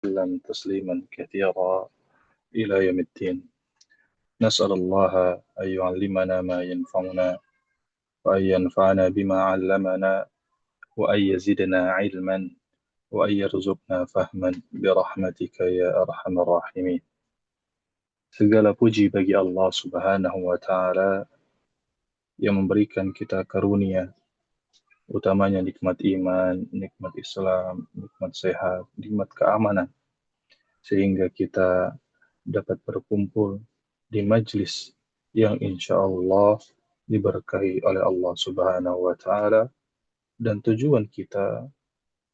وسلم تسليما كثيرا إلى يوم الدين. نسأل الله أن يعلمنا ما ينفعنا وأن ينفعنا بما علمنا وأن يزيدنا علما وأن يرزقنا فهما برحمتك يا أرحم الراحمين. Segala puji bagi Allah Subhanahu wa Ta'ala yang memberikan kita karunia, utamanya nikmat iman, nikmat Islam, nikmat sehat, nikmat keamanan, sehingga kita dapat berkumpul di majlis yang insya Allah diberkahi oleh Allah Subhanahu wa Ta'ala. Dan tujuan kita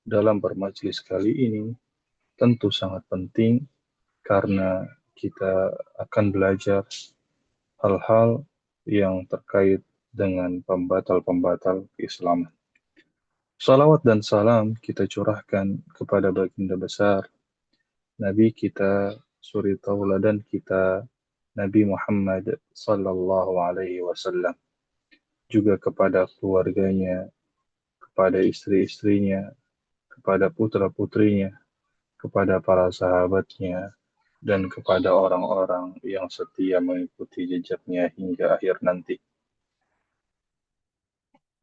dalam bermajlis kali ini tentu sangat penting karena kita akan belajar hal-hal yang terkait dengan pembatal-pembatal keislaman. Salawat dan salam kita curahkan kepada baginda besar Nabi kita, suri tauladan kita, Nabi Muhammad sallallahu alaihi wasallam, juga kepada keluarganya, kepada istri-istrinya, kepada putra-putrinya, kepada para sahabatnya, dan kepada orang-orang yang setia mengikuti jejaknya hingga akhir nanti.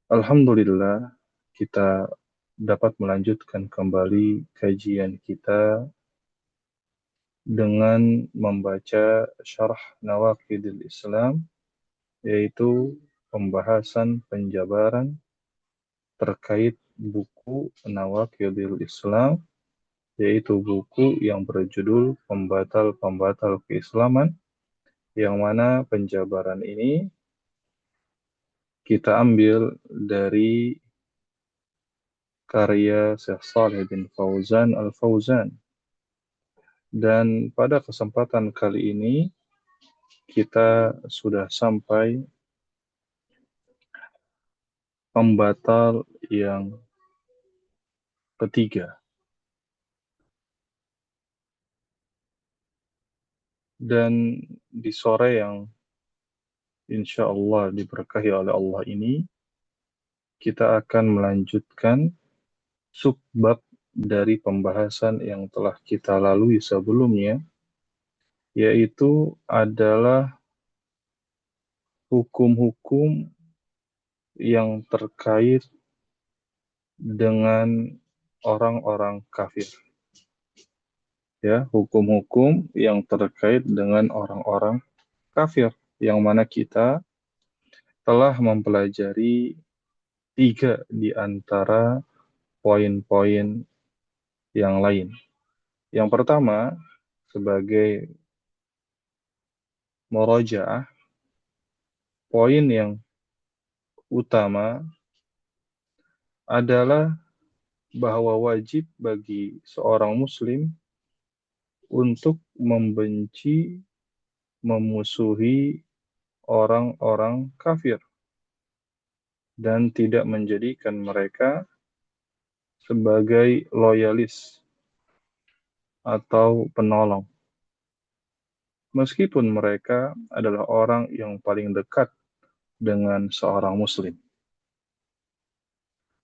Alhamdulillah, kita dapat melanjutkan kembali kajian kita dengan membaca Syarah Nawaqidil Islam, yaitu pembahasan penjabaran terkait buku Nawaqidil Islam, yaitu buku yang berjudul Pembatal-Pembatal Keislaman, yang mana penjabaran ini kita ambil dari karya Syekh Shalih bin Fauzan Al-Fauzan. Dan pada kesempatan kali ini kita sudah sampai pembatal yang ketiga. Dan di sore yang insya Allah diberkahi oleh Allah ini, kita akan melanjutkan subbab dari pembahasan yang telah kita lalui sebelumnya, yaitu adalah hukum-hukum yang terkait dengan orang-orang kafir. Ya, hukum-hukum yang terkait dengan orang-orang kafir, yang mana kita telah mempelajari 3 di antara poin-poin yang lain. Yang pertama, sebagai murojaah, poin yang utama adalah bahwa wajib bagi seorang muslim untuk membenci, memusuhi orang-orang kafir dan tidak menjadikan mereka sebagai loyalis atau penolong, meskipun mereka adalah orang yang paling dekat dengan seorang muslim.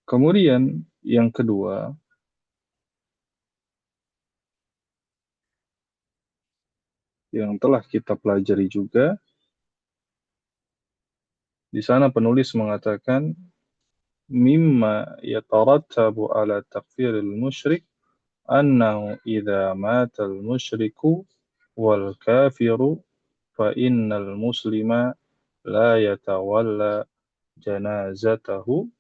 Kemudian yang kedua, yang telah kita pelajari juga, di sana penulis mengatakan mimma yatarattabu ala takfiril musyrik annahu idza mata al musyriku wal kafiru fa innal muslima la yatawalla janazatahu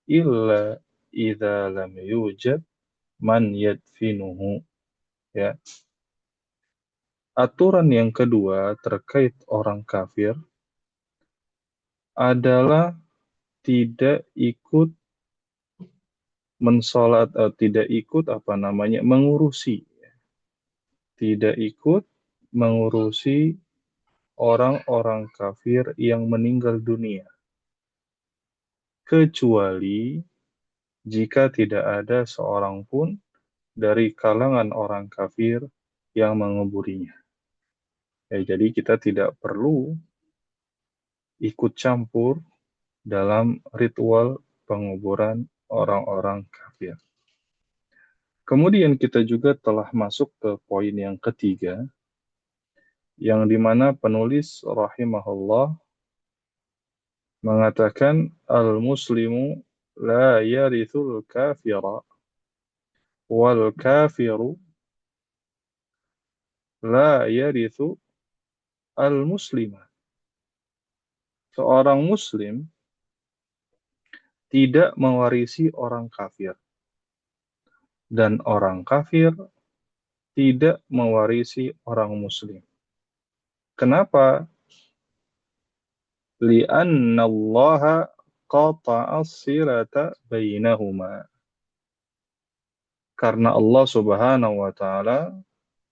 illa idza lam yujad man yadfinuhu. Ya. Aturan yang kedua terkait orang kafir adalah tidak ikut mensolat, tidak ikut mengurusi, tidak ikut mengurusi orang-orang kafir yang meninggal dunia, kecuali jika tidak ada seorang pun dari kalangan orang kafir yang menguburinya. Ya, jadi kita tidak perlu ikut campur dalam ritual penguburan orang-orang kafir. Kemudian kita juga telah masuk ke poin yang ketiga, yang dimana penulis rahimahullah mengatakan al-muslimu la yarithul kafira wal kafiru la yarithu al-muslima. Seorang muslim tidak mewarisi orang kafir dan orang kafir tidak mewarisi orang muslim. Kenapa? Li'anna Allah qata'a as-silata bainahuma. Karena Allah Subhanahu wa taala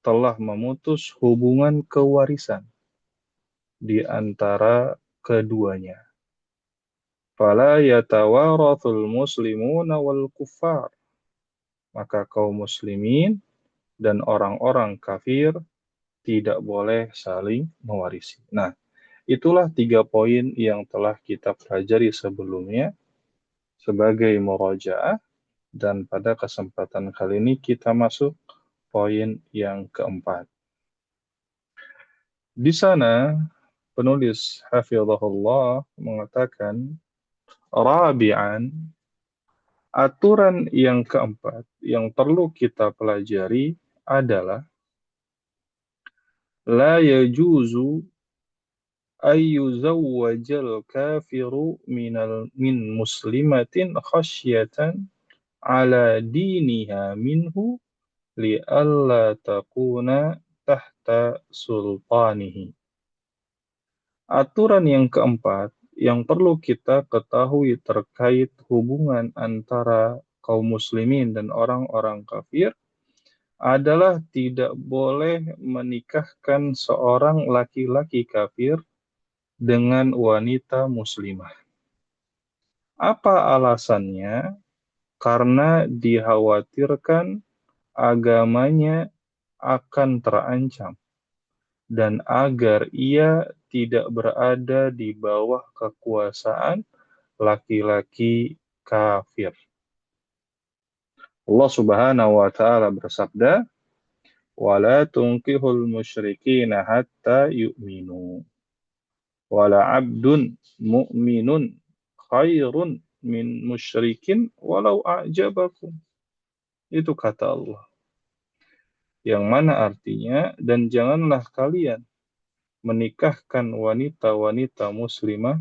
telah memutus hubungan kewarisan di antara keduanya. Fala yatawarathul muslimuna wal kuffar. Maka kaum muslimin dan orang-orang kafir tidak boleh saling mewarisi. Nah, itulah 3 poin yang telah kita pelajari sebelumnya sebagai murajaah, dan pada kesempatan kali ini kita masuk poin yang keempat. Di sana penulis hafizahullah mengatakan rabi'an, aturan yang keempat yang perlu kita pelajari adalah la yajuzu ayyuzawwajal kafiru min muslimatin khasyatan ala diniha minhu li'alla takuna tahta sultanihi. Aturan yang keempat yang perlu kita ketahui terkait hubungan antara kaum muslimin dan orang-orang kafir adalah tidak boleh menikahkan seorang laki-laki kafir dengan wanita muslimah. Apa alasannya? Karena dikhawatirkan agamanya akan terancam dan agar ia tidak berada di bawah kekuasaan laki-laki kafir. Allah Subhanahu wa taala bersabda, "Wala tunkihul musyrikina hatta yu'minu. Wala 'abdun mu'minun khairun min musyrikin walau a'jabakum." Itu kata Allah. Yang mana artinya, dan janganlah kalian menikahkan wanita-wanita muslimah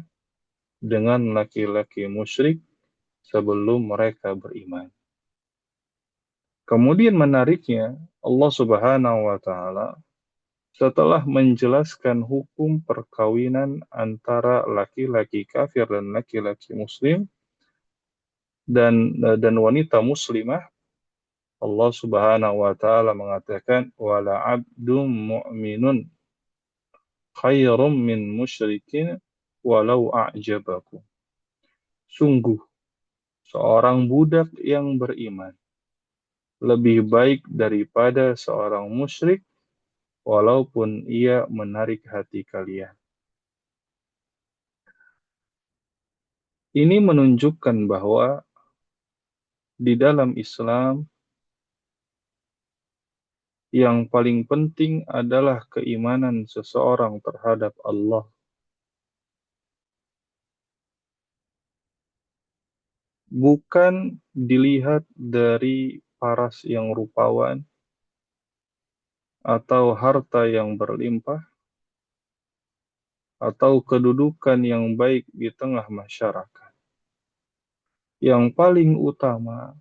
dengan laki-laki musyrik sebelum mereka beriman. Kemudian menariknya, Allah Subhanahu wa taala setelah menjelaskan hukum perkawinan antara laki-laki kafir dan laki-laki muslim dan wanita muslimah, Allah Subhanahu wa taala mengatakan wala 'abdum mu'minun khairum min musyrikin walau a'jabakum. Sungguh seorang budak yang beriman lebih baik daripada seorang musyrik walaupun ia menarik hati kalian. Ini menunjukkan bahwa di dalam Islam yang paling penting adalah keimanan seseorang terhadap Allah. Bukan dilihat dari paras yang rupawan atau harta yang berlimpah atau kedudukan yang baik di tengah masyarakat. Yang paling utama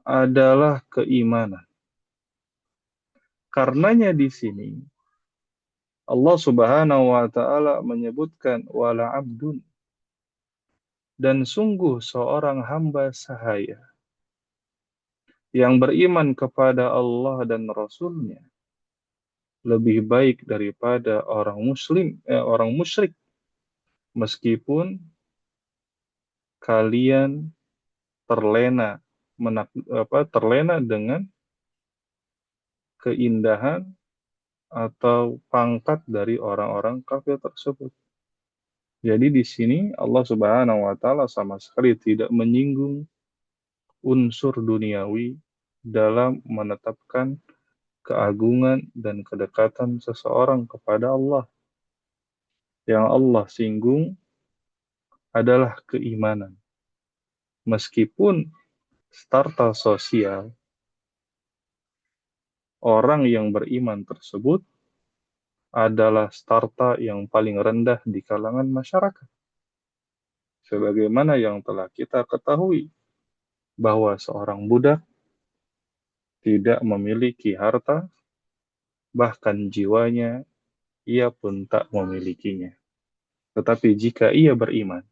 adalah keimanan. Karenanya di sini Allah Subhanahu wa taala menyebutkan wala abdun, dan sungguh seorang hamba sahaya yang beriman kepada Allah dan Rasul-Nya lebih baik daripada orang musyrik, meskipun kalian terlena dengan keindahan atau pangkat dari orang-orang kafir tersebut. Jadi di sini Allah Subhanahu wa taala sama sekali tidak menyinggung unsur duniawi dalam menetapkan keagungan dan kedekatan seseorang kepada Allah. Yang Allah singgung adalah keimanan. Meskipun strata sosial orang yang beriman tersebut adalah strata yang paling rendah di kalangan masyarakat. Sebagaimana yang telah kita ketahui, bahwa seorang budak tidak memiliki harta, bahkan jiwanya ia pun tak memilikinya. Tetapi jika ia beriman,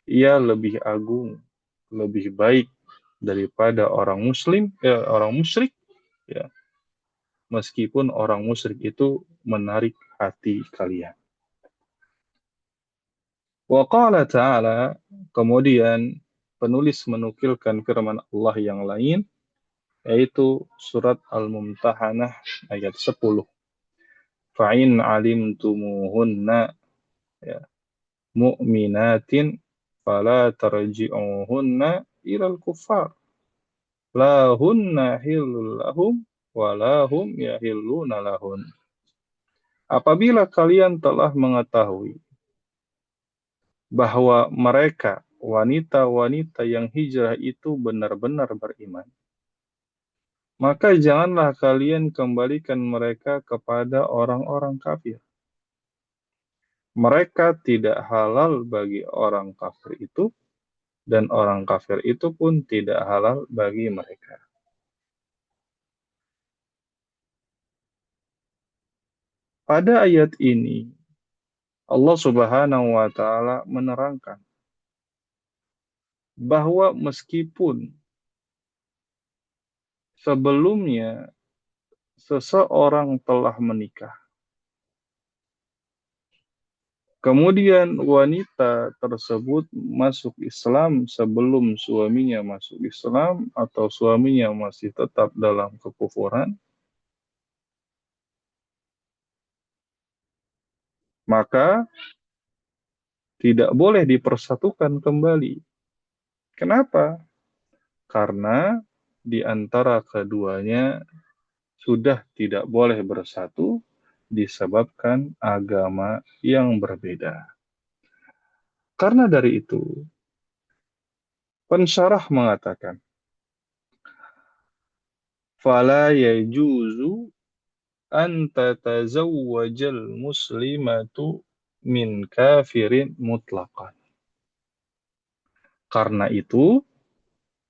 ia lebih agung, lebih baik daripada orang musyrik, ya. Meskipun orang musyrik itu menarik hati kalian. Wa qala ta'ala, kemudian penulis menukilkan firman Allah yang lain, yaitu surat Al-Mumtahanah ayat 10. Fa'in alimtumuhunna, ya, mu'minatin fala tarji'uhunna ilal kuffar la hunna hillul lahum wa lahum yahilluna lahun. Apabila kalian telah mengetahui bahwa mereka wanita-wanita yang hijrah itu benar-benar beriman, maka janganlah kalian kembalikan mereka kepada orang-orang kafir. Mereka tidak halal bagi orang kafir itu, dan orang kafir itu pun tidak halal bagi mereka. Pada ayat ini, Allah Subhanahu wa Ta'ala menerangkan bahwa meskipun sebelumnya seseorang telah menikah, kemudian wanita tersebut masuk Islam sebelum suaminya masuk Islam atau suaminya masih tetap dalam kekufuran, maka tidak boleh dipersatukan kembali. Kenapa? Karena di antara keduanya sudah tidak boleh bersatu disebabkan agama yang berbeda. Karena dari itu, pensyarah mengatakan, فَلَا يَجُوزُ أَنْ تَتَزَوَّجَ الْمُسْلِمَةُ مِنْ كَافِرٍ مُطْلَقًا. Karena itu,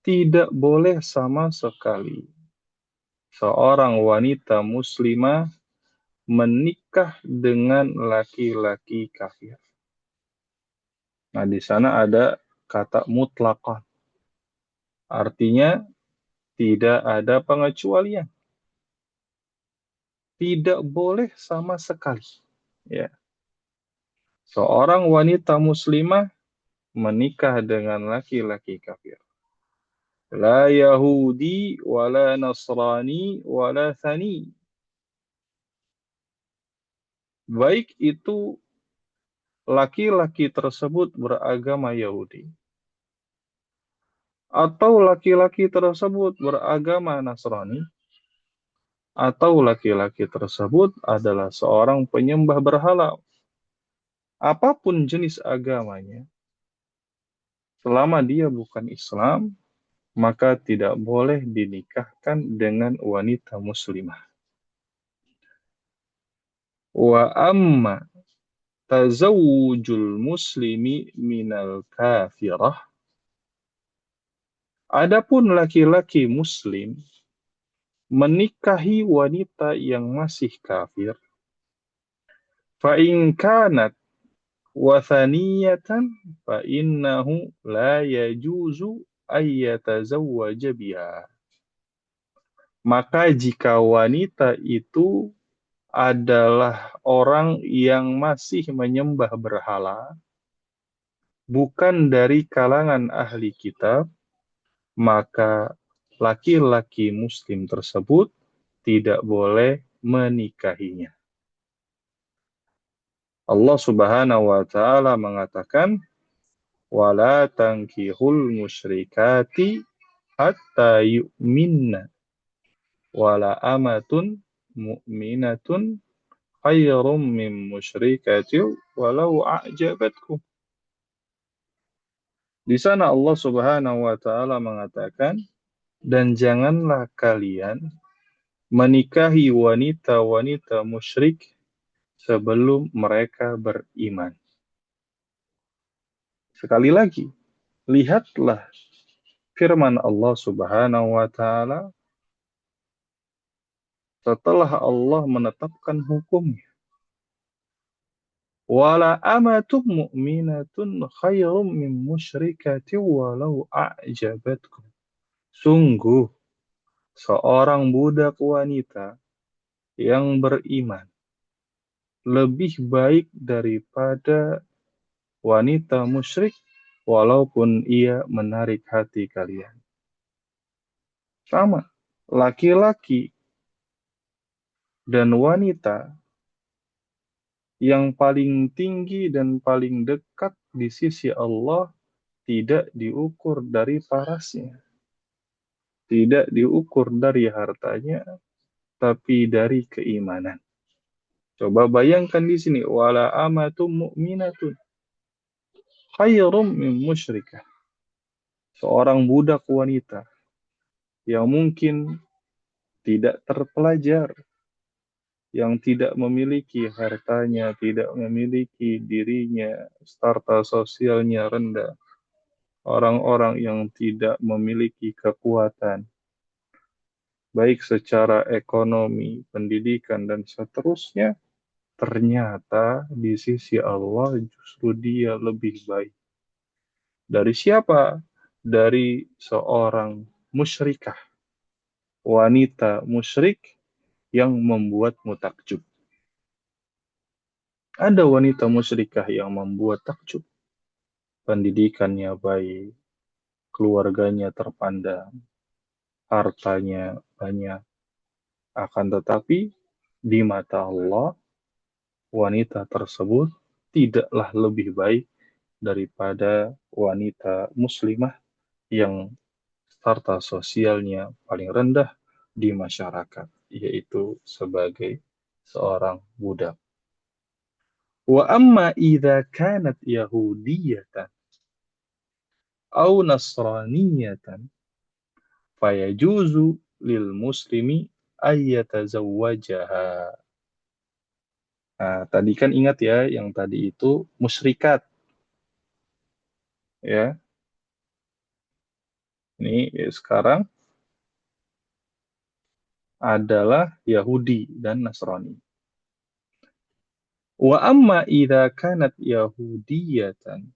tidak boleh sama sekali seorang wanita muslimah menikah dengan laki-laki kafir. Nah, di sana ada kata mutlaqah. Artinya tidak ada pengecualian. Tidak boleh sama sekali. Ya. Seorang wanita muslimah menikah dengan laki-laki kafir. La Yahudi, wala Nasrani, wala Thani. Baik itu laki-laki tersebut beragama Yahudi, atau laki-laki tersebut beragama Nasrani, atau laki-laki tersebut adalah seorang penyembah berhala. Apapun jenis agamanya, selama dia bukan Islam, maka tidak boleh dinikahkan dengan wanita muslimah. Wa amma tazawujul muslimi minal kafirah. Adapun laki-laki muslim menikahi wanita yang masih kafir, fa in kanat wathaniyatan fa innahu la yajuzu ay yatazawwaja biha. Maka jika wanita itu adalah orang yang masih menyembah berhala, bukan dari kalangan ahli kitab, maka laki-laki muslim tersebut tidak boleh menikahinya. Allah Subhanahu wa Ta'ala mengatakan, wala tankihul musyrikati hatta yu'minna wala amatun mu'minatun khairum min musyrikatin walau a'jabatkum. Di sana Allah Subhanahu wa taala mengatakan, dan janganlah kalian menikahi wanita-wanita musyrik sebelum mereka beriman. Sekali lagi, lihatlah firman Allah Subhanahu wa taala setelah Allah menetapkan hukumnya. Wala amatum mu'minatun khairum min musyrikatin walau a'jabatkum. Sungguh, seorang budak wanita yang beriman lebih baik daripada wanita musyrik walaupun ia menarik hati kalian. Sama, laki-laki dan wanita yang paling tinggi dan paling dekat di sisi Allah tidak diukur dari parasnya, tidak diukur dari hartanya, tapi dari keimanan. Coba bayangkan di sini, wala amatum mu'minatun khairum min musyrikah. Seorang budak wanita yang mungkin tidak terpelajar, yang tidak memiliki hartanya, tidak memiliki dirinya, strata sosialnya rendah, orang-orang yang tidak memiliki kekuatan, baik secara ekonomi, pendidikan, dan seterusnya, ternyata di sisi Allah justru dia lebih baik. Dari siapa? Dari seorang musyrikah, wanita musyrik yang membuatmu takjub. Ada wanita musyrikah yang membuat takjub. Pendidikannya baik, keluarganya terpandang, hartanya banyak. Akan tetapi, di mata Allah, wanita tersebut tidaklah lebih baik daripada wanita muslimah yang strata sosialnya paling rendah di masyarakat, yaitu sebagai seorang budak. Wa amma idza kanat yahudiyatan aw nasraniyatan fayajuzu lil muslimi ayyatazawwajaha. Nah, tadi kan ingat ya, yang tadi itu musyrikat. Ya, ini sekarang adalah Yahudi dan Nasrani. Wa amma idza kanat yahudiyatan.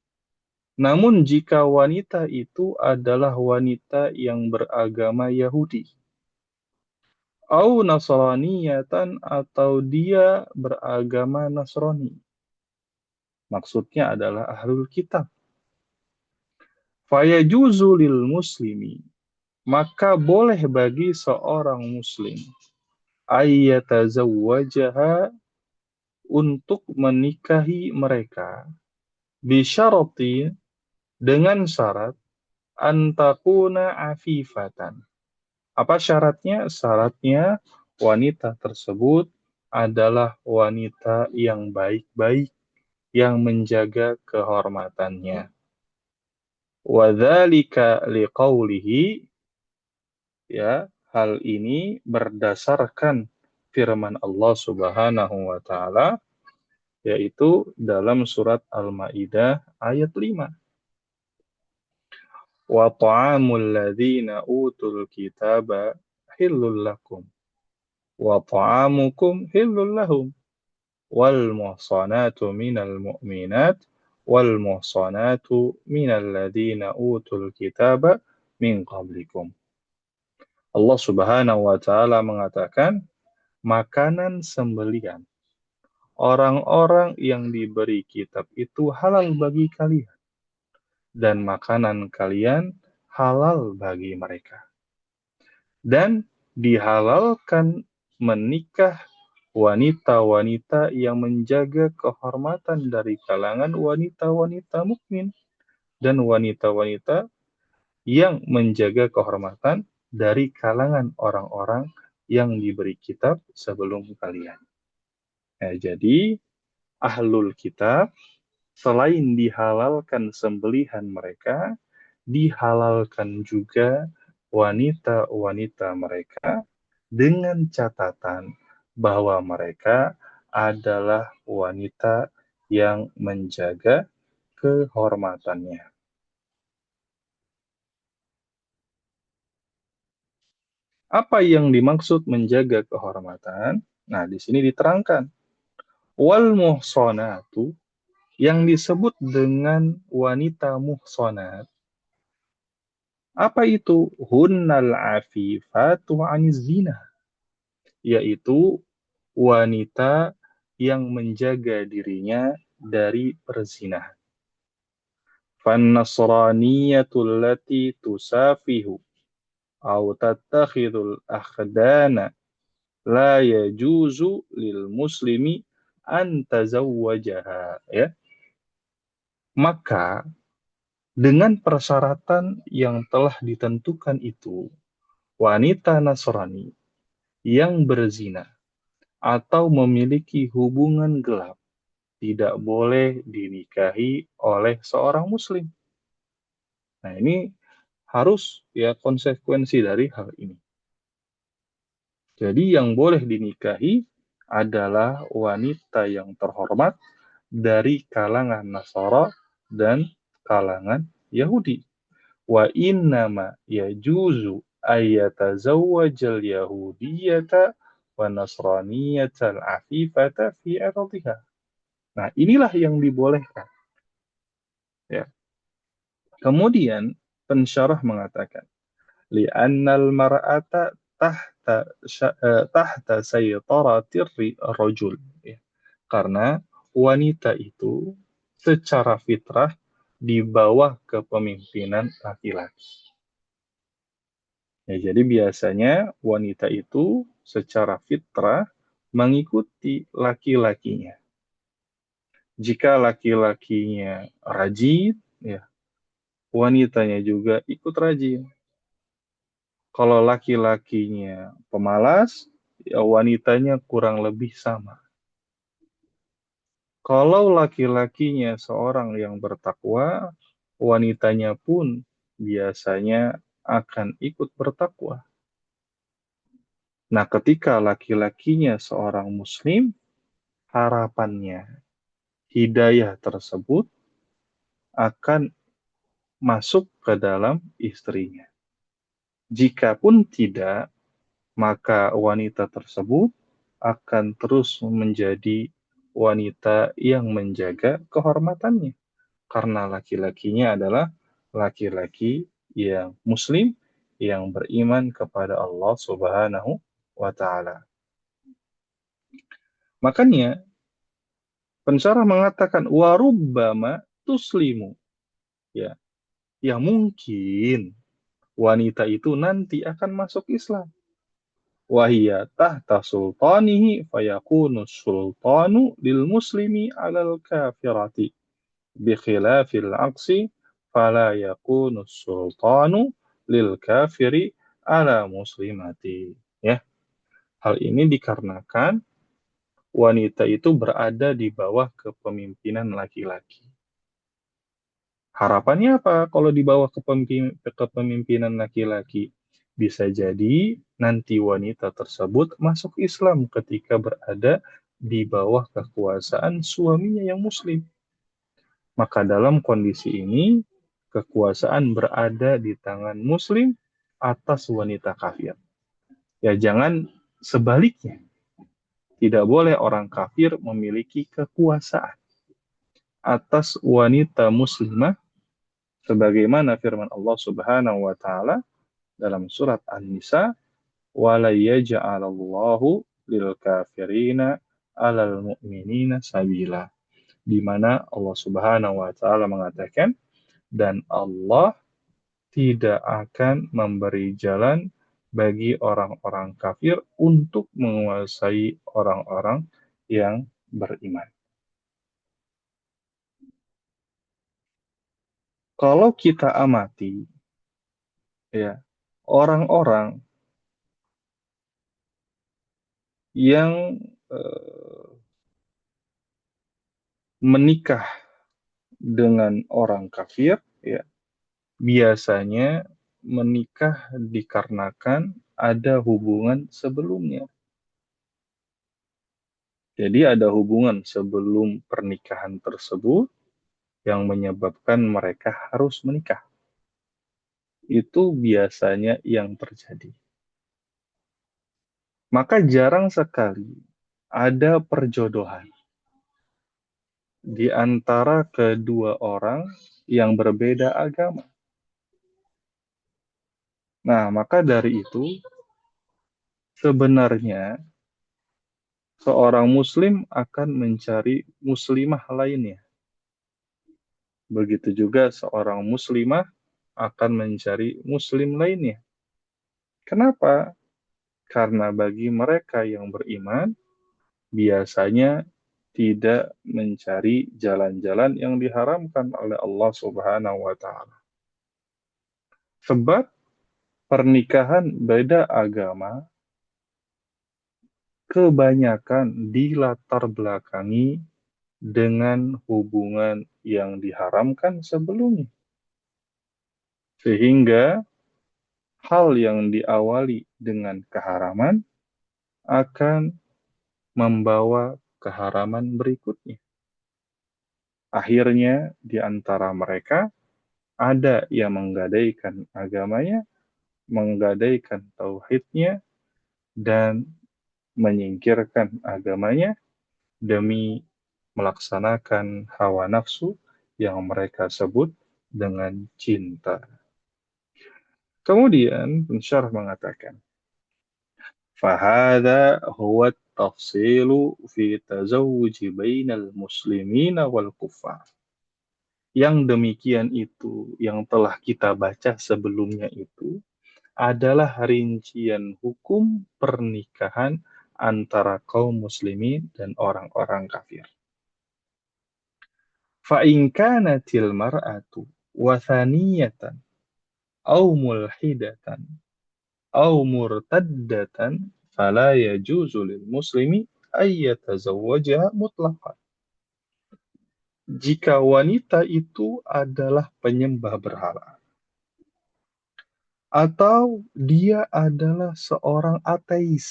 Namun jika wanita itu adalah wanita yang beragama Yahudi, au nasraniyatan atau dia beragama Nasrani. Maksudnya adalah ahlul kitab. Fayajuzu lil muslimi, maka boleh bagi seorang muslim ayyatazawwajaha, untuk menikahi mereka, bisyarati, dengan syarat antakuna afifatan. Apa syaratnya? Syaratnya wanita tersebut adalah wanita yang baik-baik, yang menjaga kehormatannya. Wadzalika liqaulihi, ya, hal ini berdasarkan firman Allah Subhanahu wa taala, yaitu dalam surat Al-Maidah ayat 5. Wa ta'amul ladzina utul kitaba hillul lakum wa ta'amukum hillul lahum wal muhsanatu minal mu'minat wal muhsanatu minal ladzina utul kitaba min qablikum. Allah Subhanahu wa taala mengatakan, makanan sembelihan orang-orang yang diberi kitab itu halal bagi kalian, dan makanan kalian halal bagi mereka. Dan dihalalkan menikah wanita-wanita yang menjaga kehormatan dari kalangan wanita-wanita mukmin. dan wanita-wanita yang menjaga kehormatan dari kalangan orang-orang yang diberi kitab sebelum kalian. Nah, jadi ahlul kitab selain dihalalkan sembelihan mereka, dihalalkan juga wanita-wanita mereka dengan catatan bahwa mereka adalah wanita yang menjaga kehormatannya. Apa yang dimaksud menjaga kehormatan? Nah, di sini diterangkan. Wal muhsanatu, yang disebut dengan wanita muhsanat, apa itu? Hunnal afifatu aniz zina, yaitu wanita yang menjaga dirinya dari perzinahan. فالنصرانية التي تسافه أو تتخذ الأخدان لا يجوز للمسلم أن تزوجها, ya. Maka dengan persyaratan yang telah ditentukan itu, wanita Nasrani yang berzina atau memiliki hubungan gelap tidak boleh dinikahi oleh seorang muslim. Nah, ini harus ya konsekuensi dari hal ini. Jadi yang boleh dinikahi adalah wanita yang terhormat dari kalangan Nasara dan kalangan Yahudi. Wa innama yajuzu ayyatazawwajal yahudiyata wa nasraniyatal afifata fi ardiha. Nah, inilah yang dibolehkan. Ya. Kemudian pensyarah mengatakan, li'annal mar'ata tahta saytaratir rajul. Ya. Karena wanita itu secara fitrah di bawah kepemimpinan laki-laki. Ya, jadi biasanya wanita itu secara fitrah mengikuti laki-lakinya. Jika laki-lakinya rajin, ya, wanitanya juga ikut rajin. Kalau laki-lakinya pemalas, ya wanitanya kurang lebih sama. Kalau laki-lakinya seorang yang bertakwa, wanitanya pun biasanya akan ikut bertakwa. Nah, ketika laki-lakinya seorang muslim, harapannya hidayah tersebut akan masuk ke dalam istrinya. Jikapun tidak, maka wanita tersebut akan terus menjadi wanita yang menjaga kehormatannya. Karena laki-lakinya adalah laki-laki yang muslim, yang beriman kepada Allah Subhanahu wa Ta'ala. Makanya pensyarah mengatakan warubbama tuslimu, ya, yang mungkin wanita itu nanti akan masuk Islam. Wahia tahta sultanihi fayakunu sultanu lil muslimi alal kafirati bikhilafil aqsi fala yakunu sultanu lil kafiri ala muslimati. Ya, hal ini dikarenakan wanita itu berada di bawah kepemimpinan laki-laki. Harapannya apa kalau di bawah kepemimpinan laki-laki? Bisa jadi nanti wanita tersebut masuk Islam ketika berada di bawah kekuasaan suaminya yang muslim. Maka dalam kondisi ini, kekuasaan berada di tangan muslim atas wanita kafir. Ya, jangan sebaliknya. Tidak boleh orang kafir memiliki kekuasaan atas wanita muslimah sebagaimana firman Allah Subhanahu wa taala dalam surat An-Nisa, wala yaj'alallahu lil kafirina 'alal mu'minina sabila, di mana Allah Subhanahu wa taala mengatakan, dan Allah tidak akan memberi jalan bagi orang-orang kafir untuk menguasai orang-orang yang beriman. Kalau kita amati, ya, orang-orang yang eh, menikah dengan orang kafir, ya, biasanya menikah dikarenakan ada hubungan sebelumnya. Jadi ada hubungan sebelum pernikahan tersebut yang menyebabkan mereka harus menikah. Itu biasanya yang terjadi. Maka jarang sekali ada perjodohan di antara kedua orang yang berbeda agama. Nah, maka dari itu sebenarnya seorang muslim akan mencari muslimah lainnya. Begitu juga seorang muslimah akan mencari muslim lainnya. Kenapa? Karena bagi mereka yang beriman, biasanya tidak mencari jalan-jalan yang diharamkan oleh Allah Subhanahu wa Ta'ala. Sebab pernikahan beda agama kebanyakan dilatar belakangi dengan hubungan yang diharamkan sebelumnya. Sehingga hal yang diawali dengan keharaman akan membawa keharaman berikutnya. Akhirnya di antara mereka ada yang menggadaikan agamanya, menggadaikan tauhidnya, dan menyingkirkan agamanya demi melaksanakan hawa nafsu yang mereka sebut dengan cinta. Kemudian pensyarah mengatakan, فهذا هو التفصيل في تزوج بين المسلمين والكفار. Yang demikian itu, yang telah kita baca sebelumnya itu, adalah rincian hukum pernikahan antara kaum muslimin dan orang-orang kafir. فَإِنْ كَانَتِ الْمَرْأَةُ وَثَنِيَّةً أَوْ مُلْحِدَةً أَوْ مُرْتَدَّةً فَلَا يَجُوزُ لِلْمُسْلِمِ أَنْ يَتَزَوَّجَهَا مُطْلَقًا. Jika wanita itu adalah penyembah berhala, atau dia adalah seorang ateis,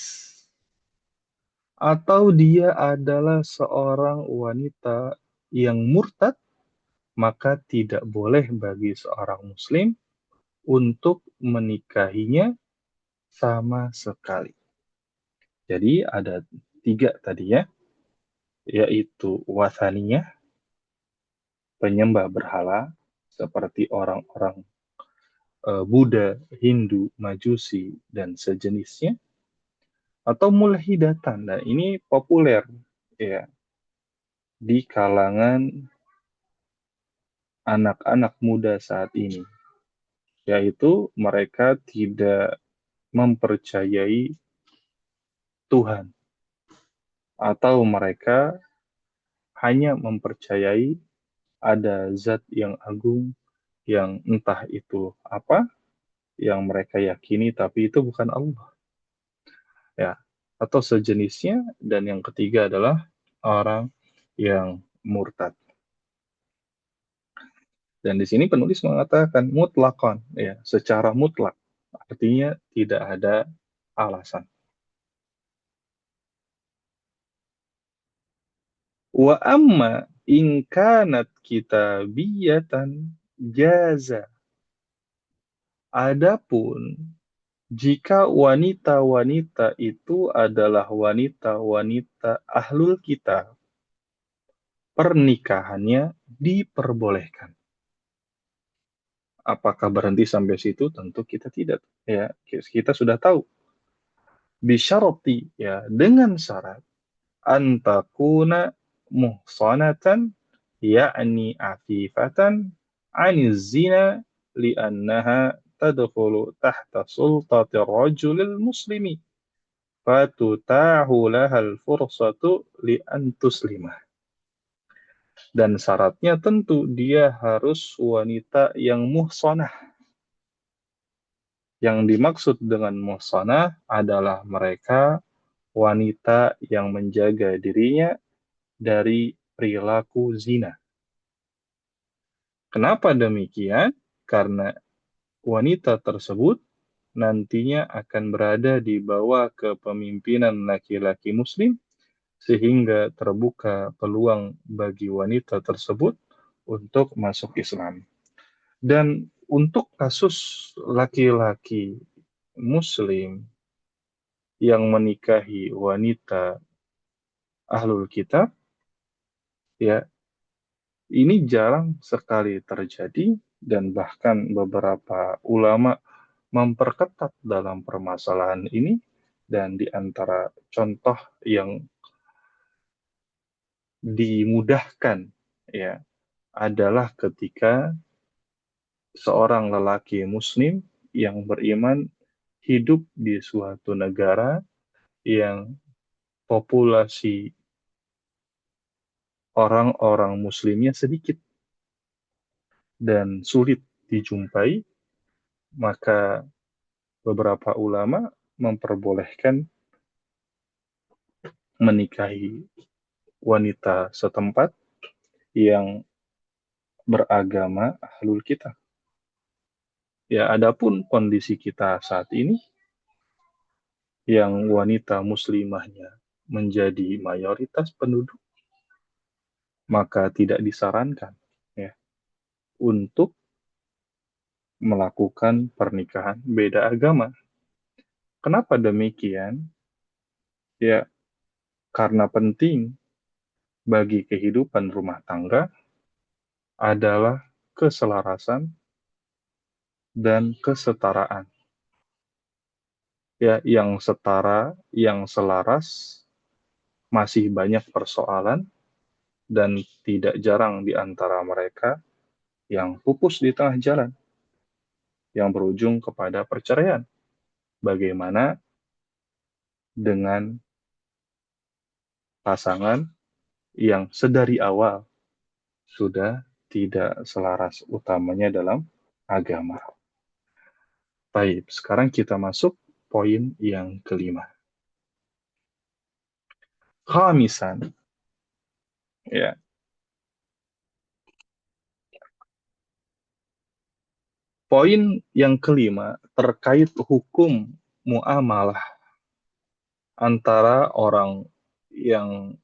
atau dia adalah seorang wanita yang murtad, maka tidak boleh bagi seorang muslim untuk menikahinya sama sekali. Jadi ada tiga tadi ya, yaitu wathaniyah, penyembah berhala, seperti orang-orang Buddha, Hindu, Majusi, dan sejenisnya, atau mulhidatan. Nah, ini populer ya di kalangan anak-anak muda saat ini, yaitu mereka tidak mempercayai Tuhan, atau mereka hanya mempercayai ada zat yang agung yang entah itu apa yang mereka yakini, tapi itu bukan Allah ya, atau sejenisnya. Dan yang ketiga adalah orang yang murtad. Dan di sini penulis mengatakan mutlakon, ya, secara mutlak, artinya tidak ada alasan. Wa amma in kanat kitabiyatan jaza. Adapun jika wanita-wanita itu adalah wanita-wanita ahlul kitab, pernikahannya diperbolehkan. Apakah berhenti sampai situ? Tentu kita tidak. Ya, kita sudah tahu. Bisyarati, ya, dengan syarat antakuna muhsanatan, yakni afifatan aniz zina, li'annaha tadkhulu tahta sultati rajulil muslimi fatutahu lahal fursatu li'an tuslimah. Dan syaratnya tentu dia harus wanita yang muhsanah. Yang dimaksud dengan muhsanah adalah mereka wanita yang menjaga dirinya dari perilaku zina. Kenapa demikian? Karena wanita tersebut nantinya akan berada di bawah kepemimpinan laki-laki muslim sehingga terbuka peluang bagi wanita tersebut untuk masuk Islam. Dan untuk kasus laki-laki muslim yang menikahi wanita ahlul kitab, ya ini jarang sekali terjadi dan bahkan beberapa ulama memperketat dalam permasalahan ini dan di antara contoh yang dimudahkan ya adalah ketika seorang lelaki muslim yang beriman hidup di suatu negara yang populasi orang-orang muslimnya sedikit dan sulit dijumpai, maka beberapa ulama memperbolehkan menikahi wanita setempat yang beragama ahlul kitab. Ya, adapun kondisi kita saat ini yang wanita muslimahnya menjadi mayoritas penduduk, maka tidak disarankan ya untuk melakukan pernikahan beda agama. Kenapa demikian? Ya, karena penting bagi kehidupan rumah tangga adalah keselarasan dan kesetaraan. Ya, yang setara, yang selaras, masih banyak persoalan dan tidak jarang di antara mereka yang pupus di tengah jalan, yang berujung kepada perceraian. Bagaimana dengan pasangan yang sedari awal sudah tidak selaras utamanya dalam agama. Baik, sekarang kita masuk poin yang kelima. Khamisan, ya. Poin yang kelima terkait hukum muamalah antara orang yang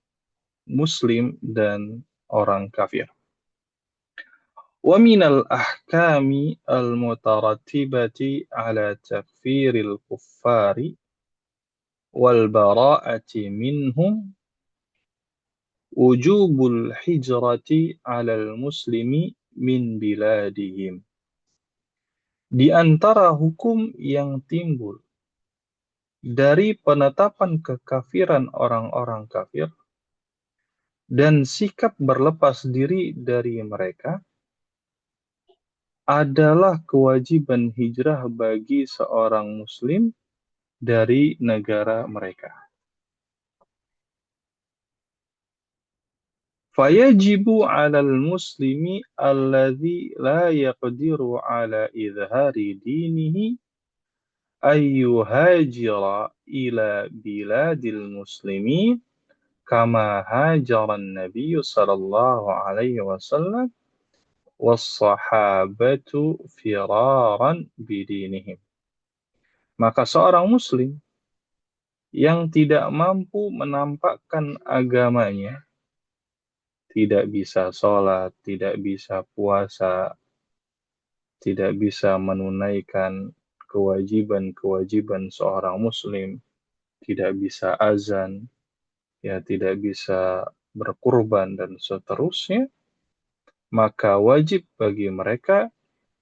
muslim dan orang kafir. ومن الأحكام المترتبة على تكفير الكفار والبراءة منهم وجوب الحجرة على المسلم من بلادهم. Di antara hukum yang timbul dari penetapan kekafiran orang-orang kafir dan sikap berlepas diri dari mereka adalah kewajiban hijrah bagi seorang muslim dari negara mereka. فيجب على المسلم الذي لا يقدر على إظهار دينه أن يهاجر إلى بلاد المسلمين كما هاجر النبي صلى الله عليه وسلم والصحابة فرارا بدينهم. Maka seorang muslim yang tidak mampu menampakkan agamanya, tidak bisa sholat, tidak bisa puasa, tidak bisa menunaikan kewajiban-kewajiban seorang muslim, tidak bisa azan, ya tidak bisa berkurban dan seterusnya, maka wajib bagi mereka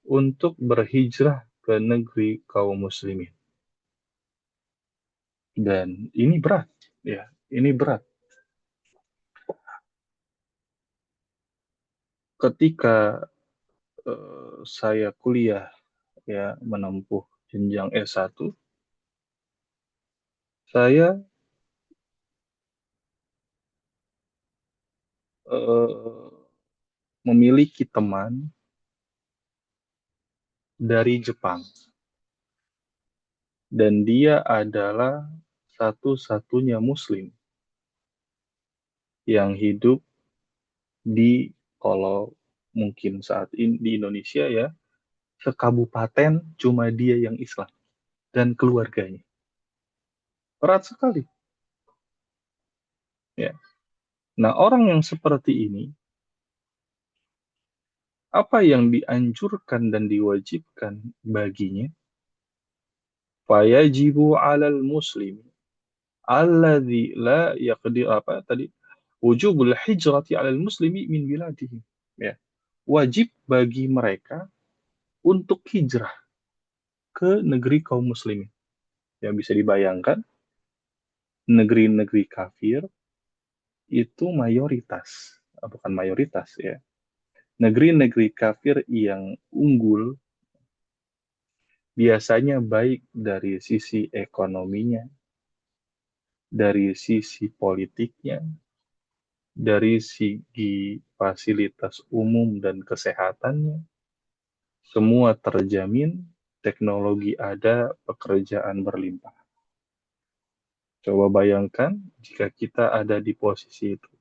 untuk berhijrah ke negeri kaum muslimin. Dan ini berat, ya, ini berat. Ketika saya kuliah ya menempuh jenjang S1, saya memiliki teman dari Jepang, dan dia adalah satu-satunya Muslim yang hidup di, kalau mungkin saat ini di Indonesia ya, sekabupaten cuma dia yang Islam dan keluarganya. Berat sekali. Ya. Nah, orang yang seperti ini, apa yang dianjurkan dan diwajibkan baginya? Fayajibu 'alal muslim alladzi la yaqdir, apa tadi? Wujubul hijrati 'alal muslimi min biladihim. Ya. Wajib bagi mereka untuk hijrah ke negeri kaum muslimin. Yang bisa dibayangkan, negeri-negeri kafir itu mayoritas, bukan mayoritas ya. Negeri-negeri kafir yang unggul biasanya baik dari sisi ekonominya, dari sisi politiknya, dari segi fasilitas umum dan kesehatannya, semua terjamin, teknologi ada, pekerjaan berlimpah. Coba bayangkan jika kita ada di posisi itu,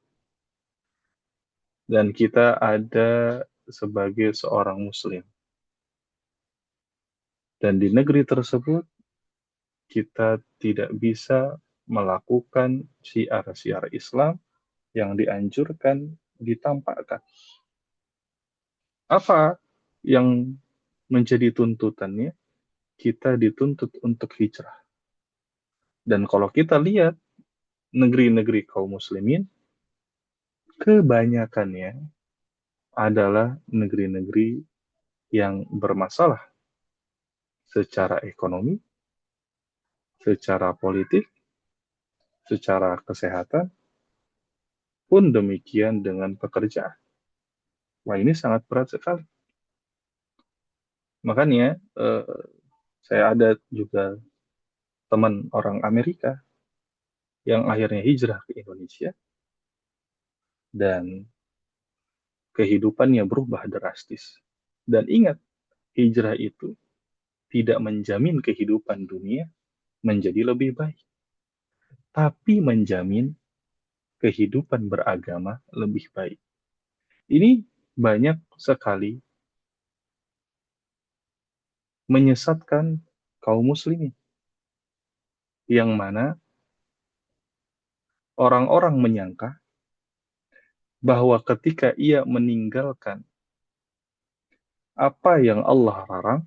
dan kita ada sebagai seorang Muslim. Dan di negeri tersebut, kita tidak bisa melakukan syiar-syiar Islam yang dianjurkan ditampakkan. Apa yang menjadi tuntutannya? Kita dituntut untuk hijrah. Dan kalau kita lihat negeri-negeri kaum muslimin, kebanyakannya adalah negeri-negeri yang bermasalah secara ekonomi, secara politik, secara kesehatan, pun demikian dengan pekerjaan. Wah, ini sangat berat sekali. Makanya saya ada juga teman orang Amerika yang akhirnya hijrah ke Indonesia dan kehidupannya berubah drastis. Dan ingat, hijrah itu tidak menjamin kehidupan dunia menjadi lebih baik, tapi menjamin kehidupan beragama lebih baik. Ini banyak sekali menyesatkan kaum muslimin, yang mana orang-orang menyangka bahwa ketika ia meninggalkan apa yang Allah larang,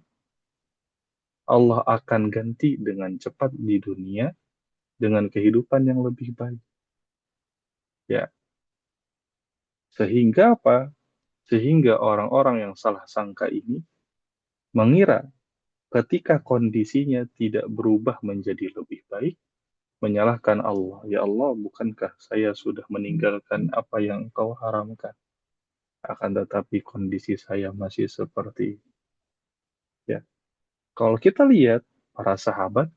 Allah akan ganti dengan cepat di dunia dengan kehidupan yang lebih baik. Ya, sehingga apa? Sehingga orang-orang yang salah sangka ini mengira ketika kondisinya tidak berubah menjadi lebih baik, menyalahkan Allah. Ya Allah, bukankah saya sudah meninggalkan apa yang Engkau haramkan? Akan tetapi kondisi saya masih seperti ini. Ya, kalau kita lihat para sahabat,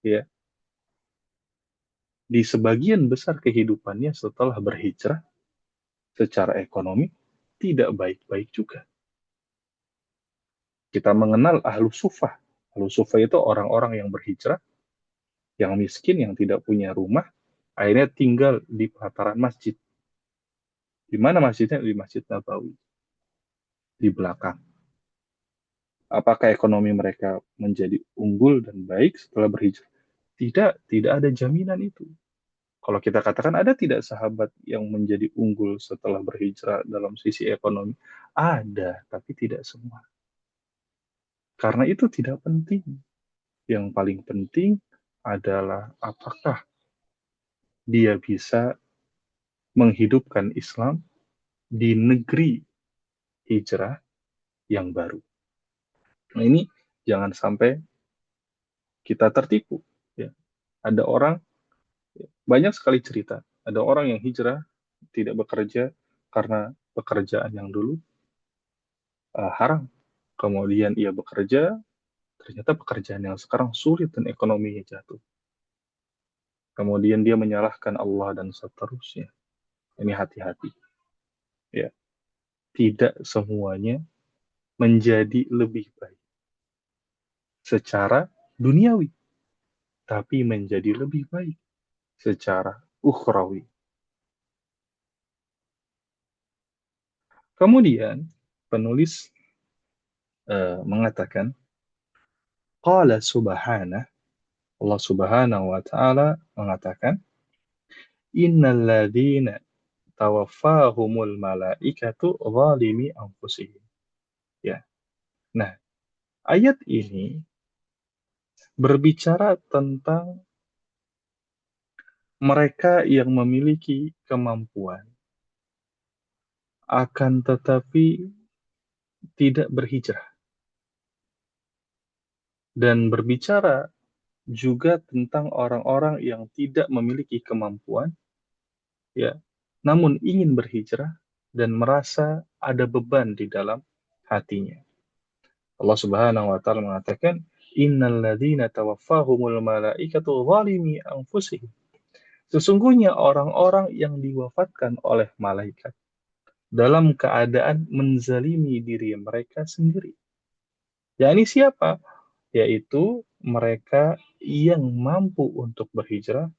ya, di sebagian besar kehidupannya setelah berhijrah secara ekonomi tidak baik-baik juga. Kita mengenal ahlu sufah. Ahlu sufah itu orang-orang yang berhijrah, yang miskin, yang tidak punya rumah, akhirnya tinggal di pelataran masjid. Di mana masjidnya? Di Masjid Nabawi, di belakang. Apakah ekonomi mereka menjadi unggul dan baik setelah berhijrah? Tidak, tidak ada jaminan itu. Kalau kita katakan ada tidak sahabat yang menjadi unggul setelah berhijrah dalam sisi ekonomi? Ada, tapi tidak semua. Karena itu tidak penting. Yang paling penting adalah apakah dia bisa menghidupkan Islam di negeri hijrah yang baru. Nah, ini jangan sampai kita tertipu. Ya. Ada orang, banyak sekali cerita, ada orang yang hijrah tidak bekerja karena pekerjaan yang dulu haram. Kemudian ia bekerja, ternyata pekerjaan yang sekarang sulit dan ekonominya jatuh. Kemudian dia menyalahkan Allah dan seterusnya. Ini hati-hati. Ya. tidak semuanya menjadi lebih baik secara duniawi, tapi menjadi lebih baik secara ukhrawi. Kemudian penulis mengatakan, qala subhanahu, Allah Subhanahu wa taala mengatakan, innal ladzina tawaffahumul malaikatu zalimi anfusihim. Ya. Nah, ayat ini berbicara tentang mereka yang memiliki kemampuan akan tetapi tidak berhijrah, dan berbicara juga tentang orang-orang yang tidak memiliki kemampuan, ya, namun ingin berhijrah dan merasa ada beban di dalam hatinya. Allah Subhanahu wa taala mengatakan, innal ladzina tawaffahumul malaikatu zalimi anfusihim. Sesungguhnya orang-orang yang diwafatkan oleh malaikat dalam keadaan menzalimi diri mereka sendiri. Ya, ini siapa? Yaitu mereka yang mampu untuk berhijrah,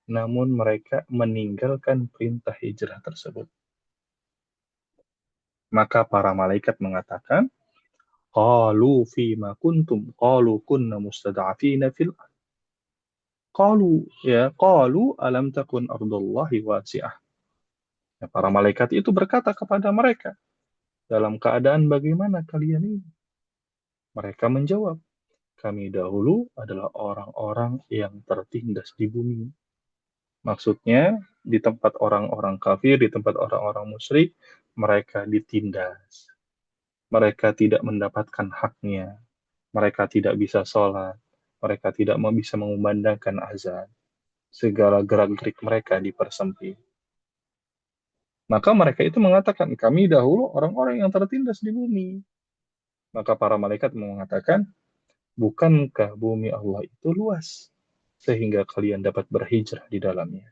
namun mereka meninggalkan perintah hijrah tersebut. Maka para malaikat mengatakan, qalu fima kuntum, qalu kunna mustada'afina fil ard. Qalu alam takun ardullahi wasi'ah. Ya, para malaikat itu berkata kepada mereka, dalam keadaan bagaimana kalian ini? Mereka menjawab, kami dahulu adalah orang-orang yang tertindas di bumi. Maksudnya, di tempat orang-orang kafir, di tempat orang-orang musyrik, mereka ditindas. Mereka tidak mendapatkan haknya. Mereka tidak bisa sholat. Mereka tidak bisa mengumandangkan azan. Segala gerak-gerik mereka dipersempit. Maka mereka itu mengatakan, kami dahulu orang-orang yang tertindas di bumi. Maka para malaikat mengatakan, bukankah bumi Allah itu luas sehingga kalian dapat berhijrah di dalamnya?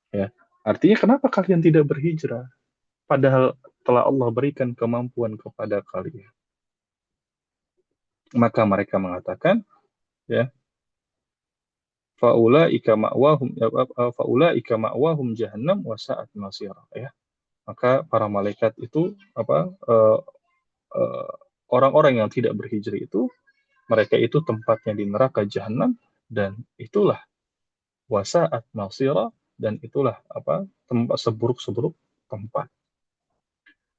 Ya, artinya kenapa kalian tidak berhijrah? Padahal telah Allah berikan kemampuan kepada kalian. Maka mereka mengatakan, ya, faulaika ma'wahum jahannam wa sa'at masira, ya. Maka para malaikat itu eh, orang-orang yang tidak berhijrah itu, mereka itu tempatnya di neraka jahanam, dan itulah wasa'at masira, dan itulah tempat seburuk-seburuk tempat.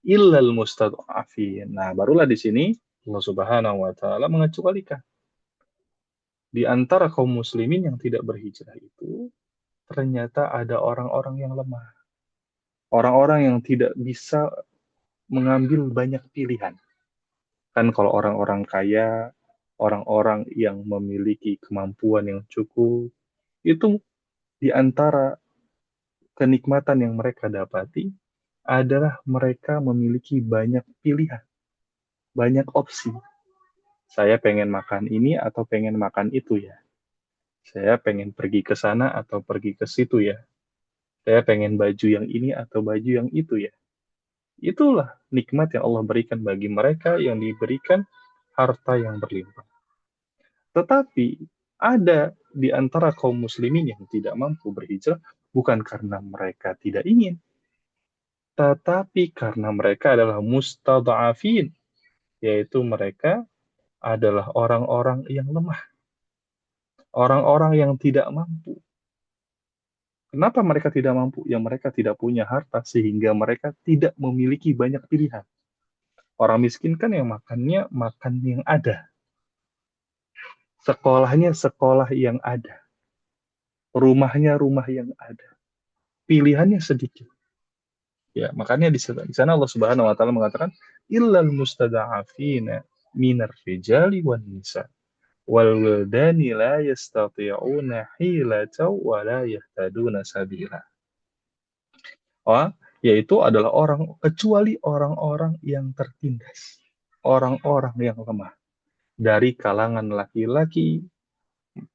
Illal mustad'afin. Nah, barulah di sini Allah Subhanahu wa taala mengecualikan di antara kaum muslimin yang tidak berhijrah itu ternyata ada orang-orang yang lemah. Orang-orang yang tidak bisa mengambil banyak pilihan. Kan kalau orang-orang kaya, orang-orang yang memiliki kemampuan yang cukup, itu di antara kenikmatan yang mereka dapati adalah mereka memiliki banyak pilihan, banyak opsi. Saya pengen makan ini atau pengen makan itu ya. Saya pengen pergi ke sana atau pergi ke situ ya. Saya pengen baju yang ini atau baju yang itu ya. Itulah nikmat yang Allah berikan bagi mereka yang diberikan harta yang berlimpah. Tetapi ada di antara kaum muslimin yang tidak mampu berhijrah bukan karena mereka tidak ingin, tetapi karena mereka adalah mustada'afin, yaitu mereka adalah orang-orang yang lemah, orang-orang yang tidak mampu. Kenapa mereka tidak mampu? Yang mereka tidak punya harta sehingga mereka tidak memiliki banyak pilihan. Orang miskin kan yang makannya makan yang ada, sekolahnya sekolah yang ada, rumahnya rumah yang ada, pilihannya sedikit. Ya, makanya di sana Allah Subhanahu wa taala mengatakan illal mustada'afina minar rijali wan nisa wal wildani la yastati'una hilata wa la yahtaduna sabila. Oh, yaitu adalah kecuali orang-orang yang tertindas, orang-orang yang lemah dari kalangan laki-laki,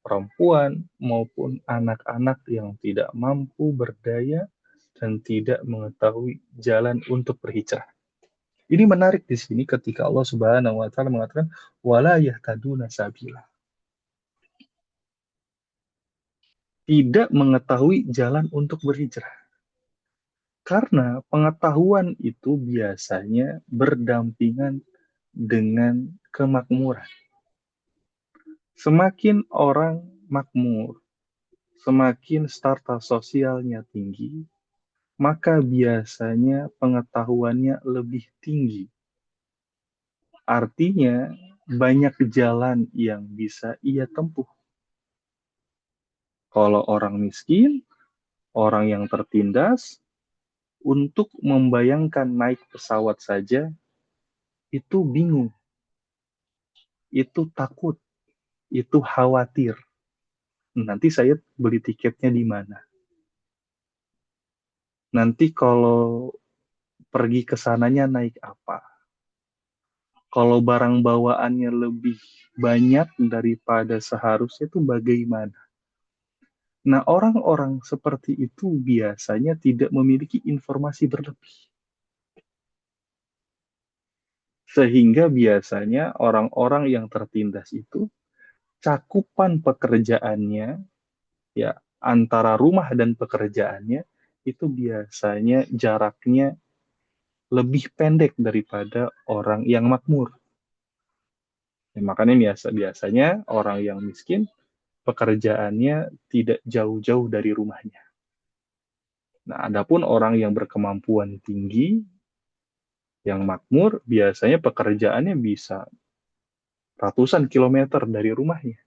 perempuan maupun anak-anak yang tidak mampu berdaya dan tidak mengetahui jalan untuk berhijrah. Ini menarik di sini ketika Allah Subhanahu wa taala mengatakan wala yahtaduna sabila. Tidak mengetahui jalan untuk berhijrah. Karena pengetahuan itu biasanya berdampingan dengan kemakmuran. Semakin orang makmur, semakin strata sosialnya tinggi, maka biasanya pengetahuannya lebih tinggi. Artinya, banyak jalan yang bisa ia tempuh. Kalau orang miskin, orang yang tertindas, untuk membayangkan naik pesawat saja, itu bingung, itu takut, itu khawatir. Nanti saya beli tiketnya di mana? Nanti kalau pergi ke sananya naik apa? Kalau barang bawaannya lebih banyak daripada seharusnya itu bagaimana? Nah, orang-orang seperti itu biasanya tidak memiliki informasi berlebih. Sehingga biasanya orang-orang yang tertindas itu cakupan pekerjaannya ya antara rumah dan pekerjaannya itu biasanya jaraknya lebih pendek daripada orang yang makmur. Ya, makanya biasanya orang yang miskin pekerjaannya tidak jauh-jauh dari rumahnya. Nah, adapun orang yang berkemampuan tinggi, yang makmur, biasanya pekerjaannya bisa ratusan kilometer dari rumahnya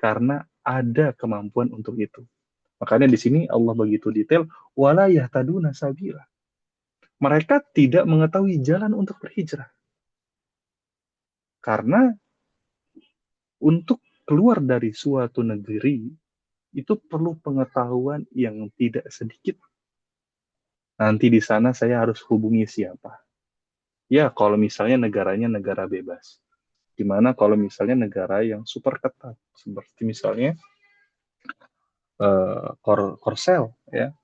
karena ada kemampuan untuk itu. Makanya di sini Allah begitu detail, wala yahtaduna sabila. Mereka tidak mengetahui jalan untuk berhijrah. Karena untuk keluar dari suatu negeri itu perlu pengetahuan yang tidak sedikit. Nanti di sana saya harus hubungi siapa? Ya, kalau misalnya negaranya negara bebas. Gimana kalau misalnya negara yang super ketat, seperti misalnya Korsel, ya,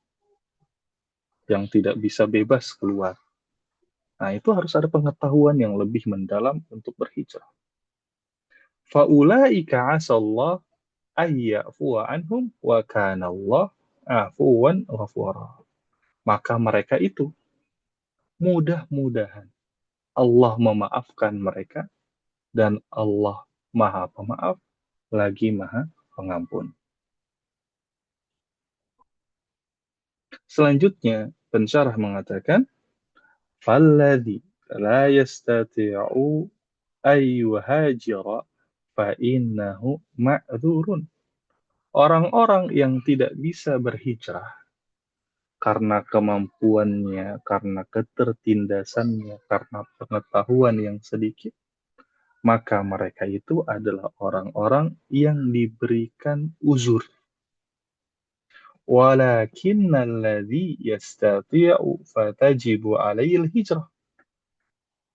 yang tidak bisa bebas keluar. Nah, itu harus ada pengetahuan yang lebih mendalam untuk berhijrah. Faulaika asallah ayyafuwa anhum wa kanallah afuwan ghafura. Maka mereka itu mudah-mudahan Allah memaafkan mereka dan Allah Maha Pemaaf lagi Maha Pengampun. Selanjutnya, pensyarah mengatakan, "Falladhi la yastati'u ayyuhajira fa innahu ma'dzurun." Orang-orang yang tidak bisa berhijrah karena kemampuannya, karena ketertindasannya, karena pengetahuan yang sedikit, maka mereka itu adalah orang-orang yang diberikan uzur. Walakinnalladzi yastati'u fatajibu alaihil hijrah.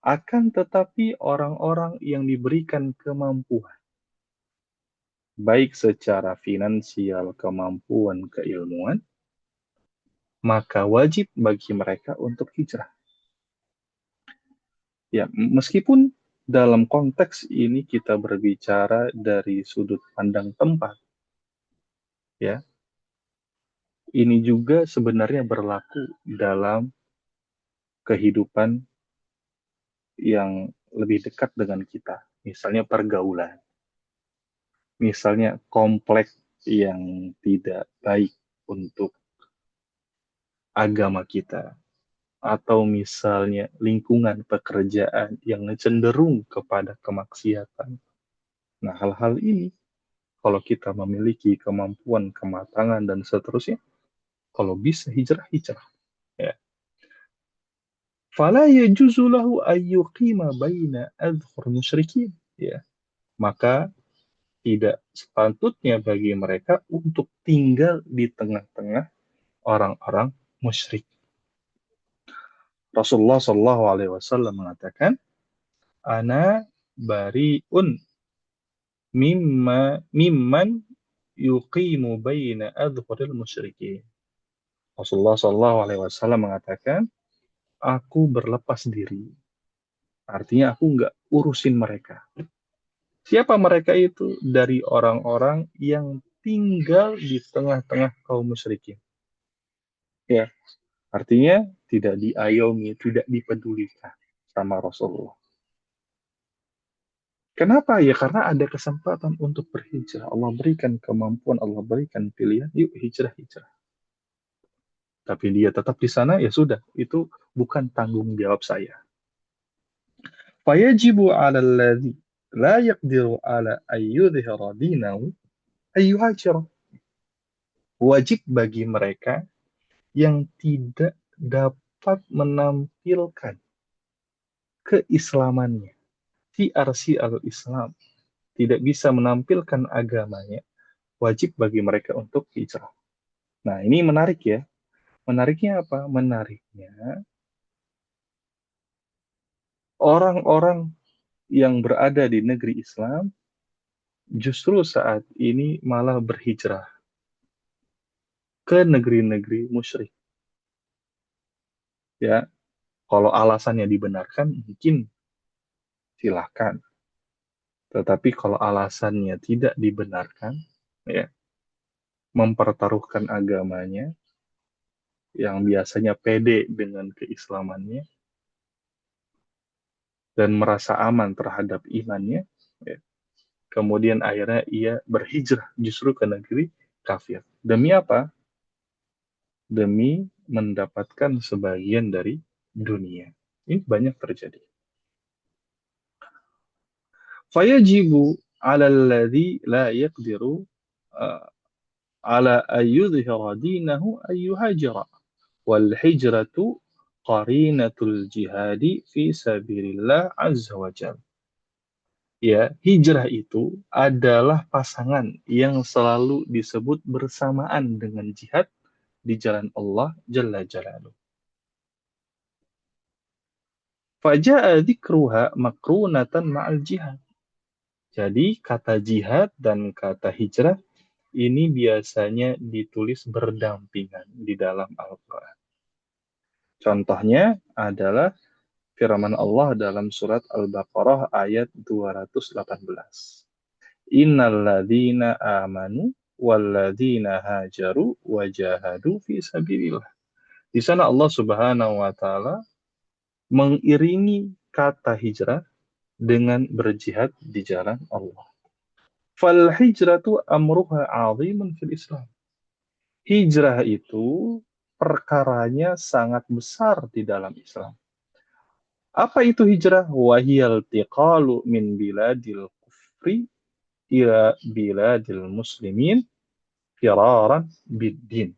Akan tetapi orang-orang yang diberikan kemampuan, baik secara finansial, kemampuan, keilmuan, maka wajib bagi mereka untuk hijrah. Ya, meskipun dalam konteks ini kita berbicara dari sudut pandang tempat, ya, ini juga sebenarnya berlaku dalam kehidupan yang lebih dekat dengan kita. Misalnya pergaulan, misalnya kompleks yang tidak baik untuk agama kita, atau misalnya lingkungan pekerjaan yang cenderung kepada kemaksiatan. Nah, hal-hal ini kalau kita memiliki kemampuan, kematangan, dan seterusnya, kalau bisa hijrah, hijrah. Ya. Fala yajuzu lahu ayyuqima baina adhur musyrikin. Ya. Maka tidak sepatutnya bagi mereka untuk tinggal di tengah-tengah orang-orang musyrik. Rasulullah Shallallahu Alaihi Wasallam mengatakan, "Ana bariun mimman yuqimu baina adhuril musyrikin." Rasulullah Shallallahu Alaihi Wasallam mengatakan, aku berlepas diri. Artinya aku nggak urusin mereka. Siapa mereka itu? Dari orang-orang yang tinggal di tengah-tengah kaum musyrikin. Ya, artinya tidak diayomi, tidak dipedulikan sama Rasulullah. Kenapa? Ya karena ada kesempatan untuk berhijrah. Allah berikan kemampuan, Allah berikan pilihan. Yuk hijrah-hijrah. Tapi dia tetap di sana, ya sudah. Itu bukan tanggung jawab saya. Fayajibu ala alladhi la yaqdiru ala ayyudhira dinahu ayyuhajir. Wajib bagi mereka yang tidak dapat menampilkan keislamannya. TRC al-Islam. Tidak bisa menampilkan agamanya. Wajib bagi mereka untuk hijrah. Nah, ini menarik ya. Menariknya apa? Menariknya orang-orang yang berada di negeri Islam justru saat ini malah berhijrah ke negeri-negeri musyrik. Ya, kalau alasannya dibenarkan mungkin silahkan. Tetapi kalau alasannya tidak dibenarkan, ya, mempertaruhkan agamanya yang biasanya pede dengan keislamannya dan merasa aman terhadap imannya, ya, kemudian akhirnya ia berhijrah justru ke negeri kafir. Demi apa? Demi mendapatkan sebagian dari dunia. Ini banyak terjadi. Fayajibu 'ala alladhi la yaqdiru ala ayyudhira dinahu ayyuhajira. Wal hijratu qarinatul jihadi fi sabilillah azza wa jalla. Ya, hijrah itu adalah pasangan yang selalu disebut bersamaan dengan jihad di jalan Allah Jalla Jalaluhu. Faja'a dzikruha makrunatan ma'al jihad. Jadi kata jihad dan kata hijrah ini biasanya ditulis berdampingan di dalam Al-Quran. Contohnya adalah firman Allah dalam surat Al-Baqarah ayat 218. Innalladzina amanu walladzina hajaru wajahadu fi sabilillah. Di sana Allah Subhanahu wa taala mengiringi kata hijrah dengan berjihad di jalan Allah. Fal hijratu amruha 'azimun fil Islam. Hijrah itu perkaranya sangat besar di dalam Islam. Apa itu hijrah? Wahiyal tiqalu min biladil kufri ila biladil muslimin firaran biddin.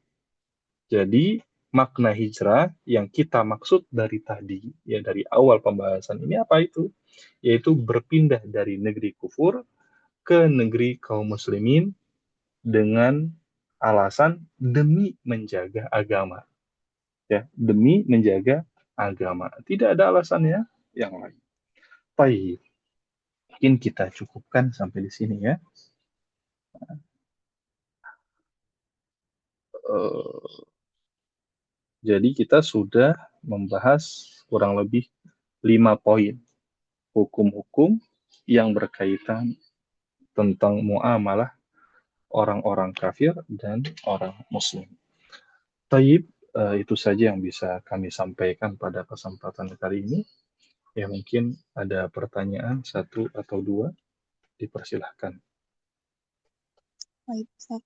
Jadi makna hijrah yang kita maksud dari tadi, ya dari awal pembahasan ini apa itu? Yaitu berpindah dari negeri kufur ke negeri kaum muslimin dengan alasan demi menjaga agama. Ya, demi menjaga agama. Tidak ada alasannya yang lain. Baik, mungkin kita cukupkan sampai di sini ya. Eh, jadi kita sudah membahas kurang lebih 5 poin hukum-hukum yang berkaitan tentang muamalah orang-orang kafir dan orang muslim. Taib, itu saja yang bisa kami sampaikan pada kesempatan kali ini. Ya mungkin ada pertanyaan satu atau dua, dipersilahkan. Baik, Ustaz.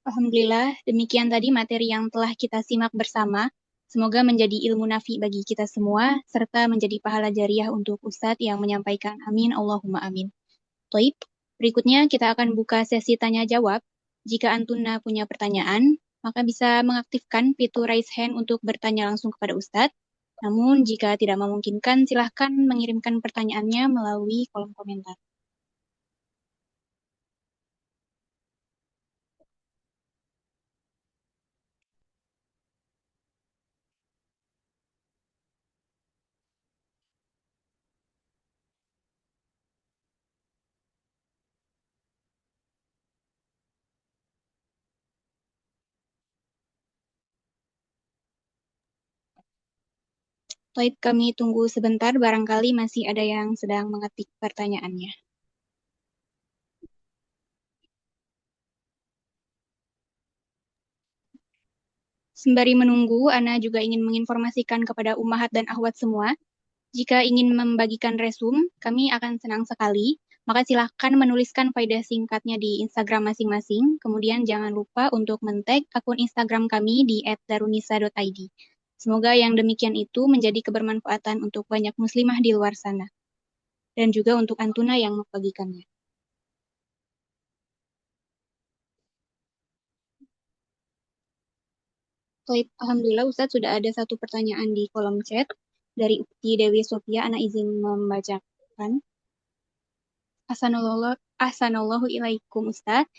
Alhamdulillah, demikian tadi materi yang telah kita simak bersama. Semoga menjadi ilmu nafi bagi kita semua, serta menjadi pahala jariah untuk Ustadz yang menyampaikan. Amin, Allahumma amin. Toib, berikutnya kita akan buka sesi tanya-jawab. Jika Antuna punya pertanyaan, maka bisa mengaktifkan fitur raise hand untuk bertanya langsung kepada Ustadz. Namun, jika tidak memungkinkan, silahkan mengirimkan pertanyaannya melalui kolom komentar. Baik, kami tunggu sebentar, barangkali masih ada yang sedang mengetik pertanyaannya. Sembari menunggu, Ana juga ingin menginformasikan kepada ummahat dan akhwat semua, jika ingin membagikan resum, kami akan senang sekali. Maka silahkan menuliskan faedah singkatnya di Instagram masing-masing. Kemudian jangan lupa untuk men-tag akun Instagram kami di @darunisa.id. Semoga yang demikian itu menjadi kebermanfaatan untuk banyak muslimah di luar sana. Dan juga untuk Antuna yang membagikannya. Baik, Alhamdulillah Ustadz sudah ada satu pertanyaan di kolom chat dari Ukti Dewi Sofia. Ana izin membacakan. Ahsanallahu ilaikum Ustadz.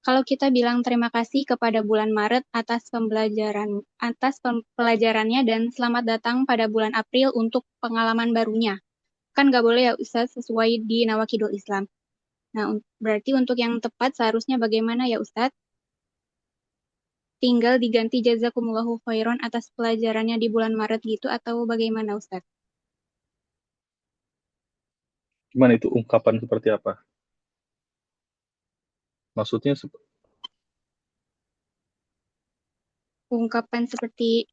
Kalau kita bilang terima kasih kepada bulan Maret atas pelajarannya dan selamat datang pada bulan April untuk pengalaman barunya. Kan nggak boleh ya Ustadz sesuai di Nawakidul Islam. Nah, berarti untuk yang tepat seharusnya bagaimana ya Ustadz? Tinggal diganti jazakumullahu khairan atas pelajarannya di bulan Maret gitu atau bagaimana Ustadz? Gimana itu ungkapan seperti apa? Maksudnya Ungkapan seperti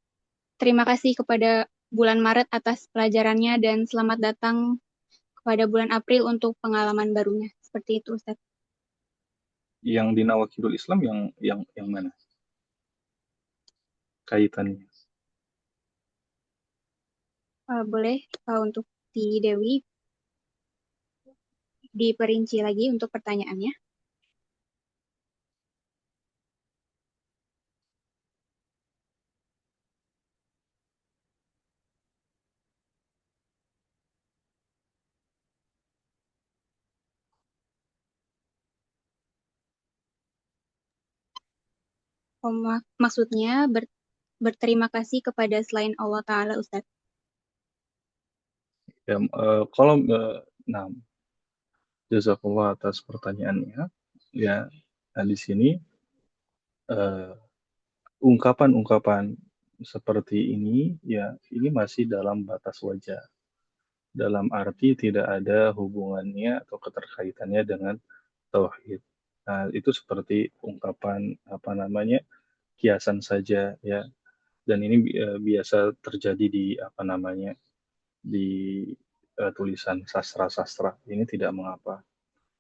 terima kasih kepada bulan Maret atas pelajarannya dan selamat datang kepada bulan April untuk pengalaman barunya. Seperti itu Ustadz. yang di Nawakidul Islam yang mana kaitannya? Boleh untuk di Dewi diperinci lagi untuk pertanyaannya. Maksudnya berterima kasih kepada selain Allah Ta'ala Ustadz. Ya, kalau nah, jazakallah atas pertanyaannya. Ya, nah di sini eh, ungkapan-ungkapan seperti ini, ya ini masih dalam batas wajar. Dalam arti tidak ada hubungannya atau keterkaitannya dengan tauhid. Nah, itu seperti ungkapan apa namanya kiasan saja ya. Dan ini biasa terjadi di apa namanya di tulisan sastra-sastra. Ini tidak mengapa.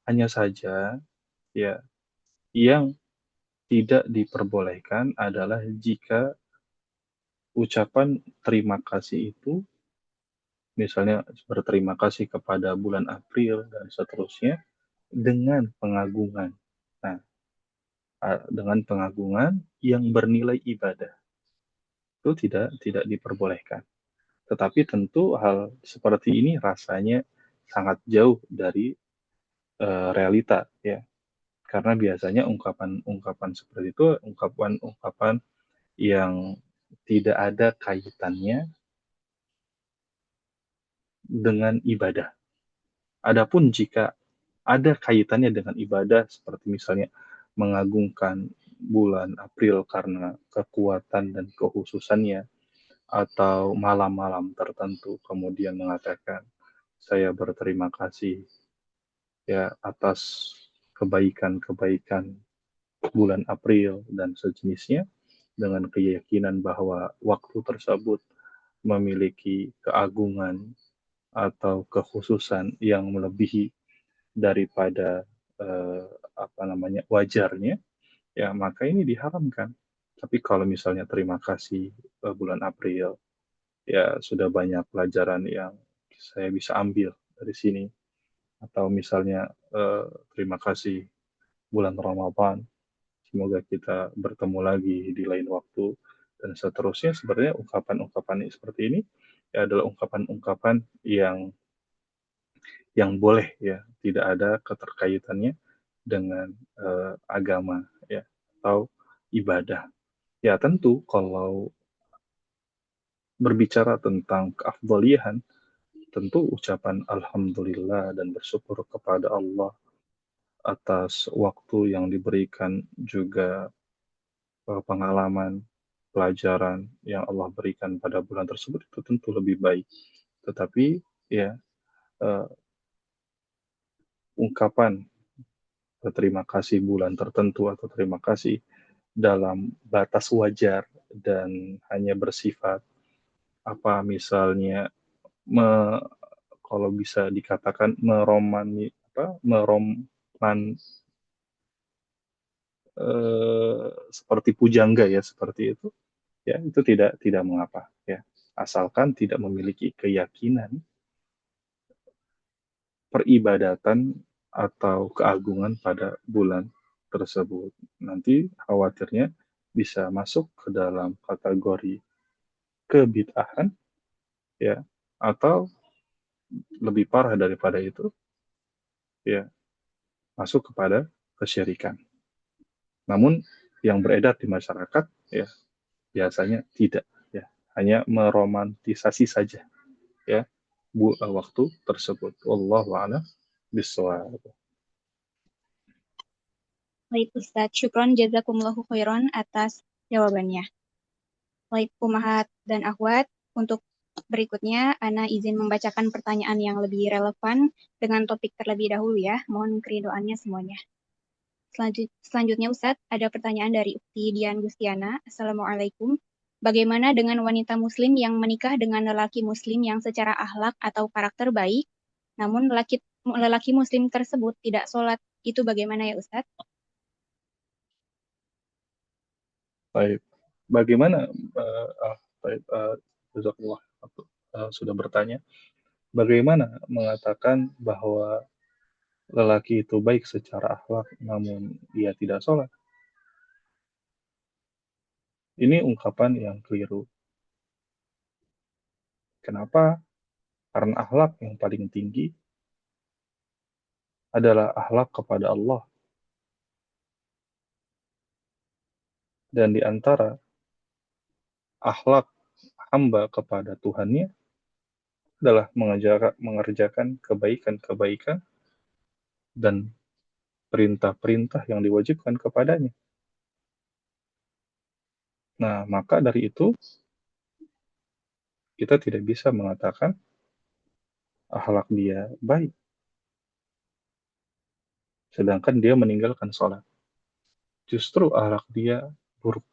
Hanya saja ya yang tidak diperbolehkan adalah jika ucapan terima kasih itu misalnya berterima kasih kepada bulan April dan seterusnya dengan pengagungan. Nah, dengan pengagungan yang bernilai ibadah itu tidak diperbolehkan. Tetapi tentu hal seperti ini rasanya sangat jauh dari realita ya. Karena biasanya ungkapan-ungkapan seperti itu ungkapan-ungkapan yang tidak ada kaitannya dengan ibadah. Adapun jika ada kaitannya dengan ibadah seperti misalnya mengagungkan bulan April karena kekuatan dan kekhususannya atau malam-malam tertentu kemudian mengatakan saya berterima kasih ya atas kebaikan-kebaikan bulan April dan sejenisnya dengan keyakinan bahwa waktu tersebut memiliki keagungan atau kekhususan yang melebihi daripada eh, apa namanya wajarnya, ya maka ini diharamkan. Tapi kalau misalnya terima kasih bulan April, ya sudah banyak pelajaran yang saya bisa ambil dari sini. Atau misalnya terima kasih bulan Ramadan, semoga kita bertemu lagi di lain waktu dan seterusnya. Sebenarnya ungkapan-ungkapan seperti ini ya adalah ungkapan-ungkapan yang boleh ya, tidak ada keterkaitannya dengan agama ya atau ibadah. Ya tentu kalau berbicara tentang keafdolian, tentu ucapan alhamdulillah dan bersyukur kepada Allah atas waktu yang diberikan juga pengalaman pelajaran yang Allah berikan pada bulan tersebut itu tentu lebih baik. Tetapi ya eh, ungkapan berterima kasih bulan tertentu atau terima kasih dalam batas wajar dan hanya bersifat apa misalnya me, kalau bisa dikatakan meroman seperti pujangga ya seperti itu ya itu tidak mengapa ya asalkan tidak memiliki keyakinan peribadatan atau keagungan pada bulan tersebut. Nanti khawatirnya bisa masuk ke dalam kategori kebid'ahan ya atau lebih parah daripada itu ya masuk kepada kesyirikan. Namun yang beredar di masyarakat ya biasanya tidak ya hanya meromantisasi saja ya waktu tersebut. Wallahu a'lam bishawab. Baik Ustadz, syukron jazakumullahu khairan atas jawabannya. Baik Umahat dan Akhwat, untuk berikutnya Ana izin membacakan pertanyaan yang lebih relevan dengan topik terlebih dahulu ya. Mohon keridoannya semuanya. Selanjutnya Ustadz, ada pertanyaan dari Ukti Dian Gustiana. Assalamualaikum. Bagaimana dengan wanita muslim yang menikah dengan lelaki muslim yang secara akhlak atau karakter baik, namun lelaki muslim tersebut tidak sholat? Itu bagaimana ya Ustadz? Baik. Bagaimana baik, Jazakallah, sudah bertanya. Bagaimana mengatakan bahwa lelaki itu baik secara akhlak namun dia tidak sholat? Ini ungkapan yang keliru. Kenapa? Karena akhlak yang paling tinggi adalah akhlak kepada Allah. Dan di antara akhlak hamba kepada Tuhannya adalah mengerjakan kebaikan-kebaikan dan perintah-perintah yang diwajibkan kepadanya. Nah, maka dari itu kita tidak bisa mengatakan akhlak dia baik, sedangkan dia meninggalkan sholat. Justru akhlak dia buruk.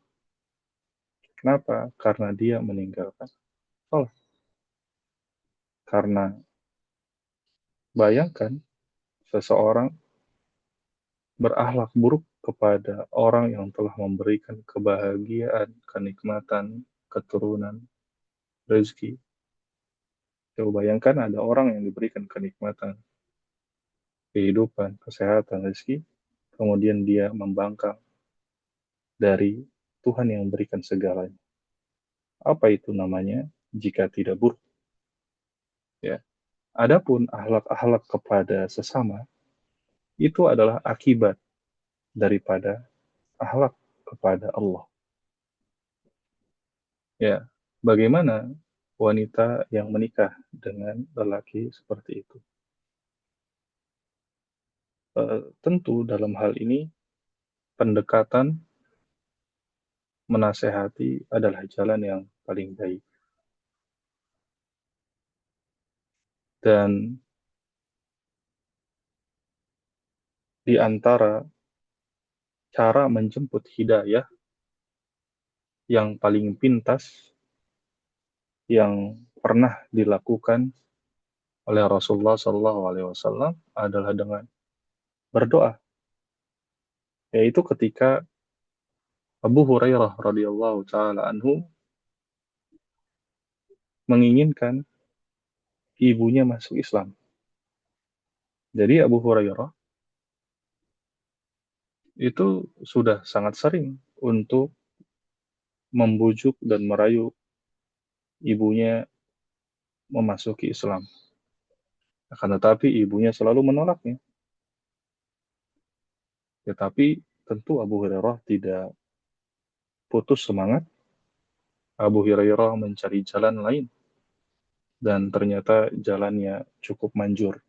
Kenapa? Karena dia meninggalkan sholat. Karena bayangkan seseorang berakhlak buruk kepada orang yang telah memberikan kebahagiaan, kenikmatan, keturunan, rezeki. Coba bayangkan ada orang yang diberikan kenikmatan, kehidupan, kesehatan, rezeki, kemudian dia membangkang dari Tuhan yang memberikan segalanya. Apa itu namanya jika tidak buruk? Ya. Adapun akhlak-akhlak kepada sesama itu adalah akibat daripada akhlak kepada Allah. Ya, bagaimana wanita yang menikah dengan lelaki seperti itu? Tentu dalam hal ini pendekatan menasehati adalah jalan yang paling baik. Dan di antara cara menjemput hidayah yang paling pintas yang pernah dilakukan oleh Rasulullah SAW adalah dengan berdoa, yaitu ketika Abu Hurairah radhiyallahu taala anhu menginginkan ibunya masuk Islam. Jadi Abu Hurairah itu sudah sangat sering untuk membujuk dan merayu ibunya memasuki Islam. Akan tetapi ibunya selalu menolaknya. Tetapi tentu Abu Hurairah tidak putus semangat. Abu Hurairah mencari jalan lain dan ternyata jalannya cukup manjur,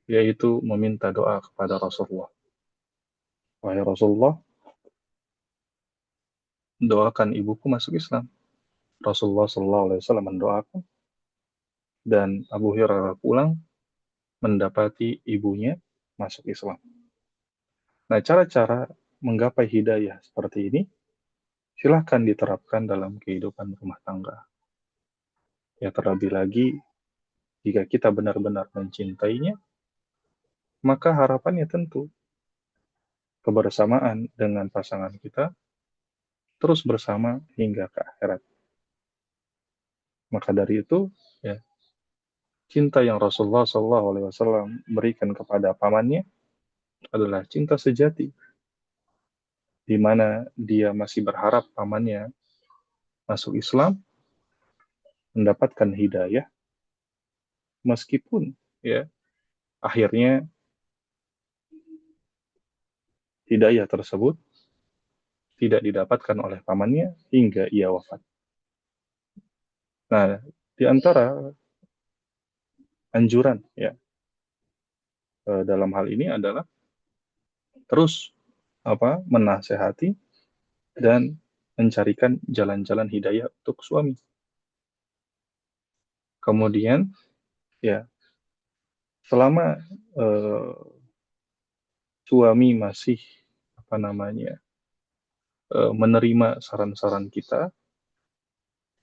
yaitu meminta doa kepada Rasulullah. Wahai Rasulullah, doakan ibuku masuk Islam. Rasulullah SAW mendoakan, dan Abu Hurairah pulang mendapati ibunya masuk Islam. Nah, cara-cara menggapai hidayah seperti ini silahkan diterapkan dalam kehidupan rumah tangga. Ya, terlebih lagi jika kita benar-benar mencintainya, maka harapannya tentu kebersamaan dengan pasangan kita terus bersama hingga ke akhirat. Maka dari itu, ya, cinta yang Rasulullah SAW berikan kepada pamannya adalah cinta sejati, di mana dia masih berharap pamannya masuk Islam, mendapatkan hidayah, meskipun ya akhirnya hidayah tersebut tidak didapatkan oleh pamannya hingga ia wafat. Nah, di antara anjuran ya dalam hal ini adalah terus menasehati dan mencarikan jalan-jalan hidayah untuk suami. Kemudian ya selama eh, suami masih menerima saran-saran kita,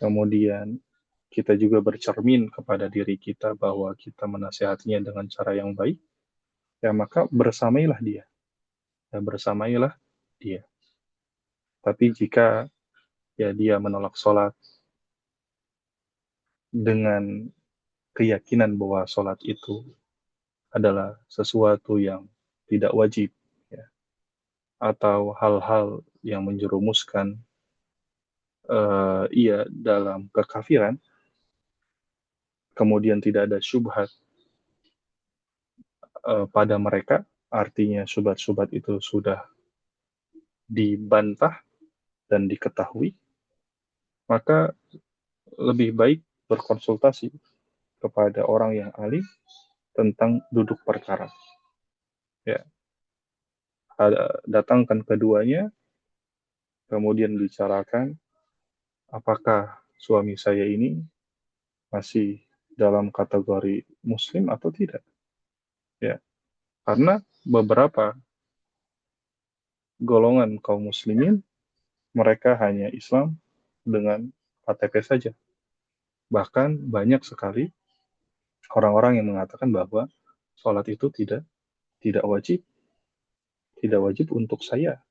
kemudian kita juga bercermin kepada diri kita bahwa kita menasehatinya dengan cara yang baik, ya maka bersamailah dia, ya bersamailah dia. Tapi jika ya dia menolak sholat dengan keyakinan bahwa sholat itu adalah sesuatu yang tidak wajib, ya, atau hal-hal yang menjerumuskan ia dalam kekafiran, kemudian tidak ada syubhat pada mereka, artinya syubhat-syubhat itu sudah dibantah dan diketahui, maka lebih baik berkonsultasi kepada orang yang ahli tentang duduk perkara. Ya, datangkan keduanya, kemudian bicarakan apakah suami saya ini masih dalam kategori muslim atau tidak. Ya, karena beberapa golongan kaum muslimin mereka hanya Islam dengan KTP saja. Bahkan banyak sekali orang-orang yang mengatakan bahwa sholat itu tidak wajib, tidak wajib untuk saya.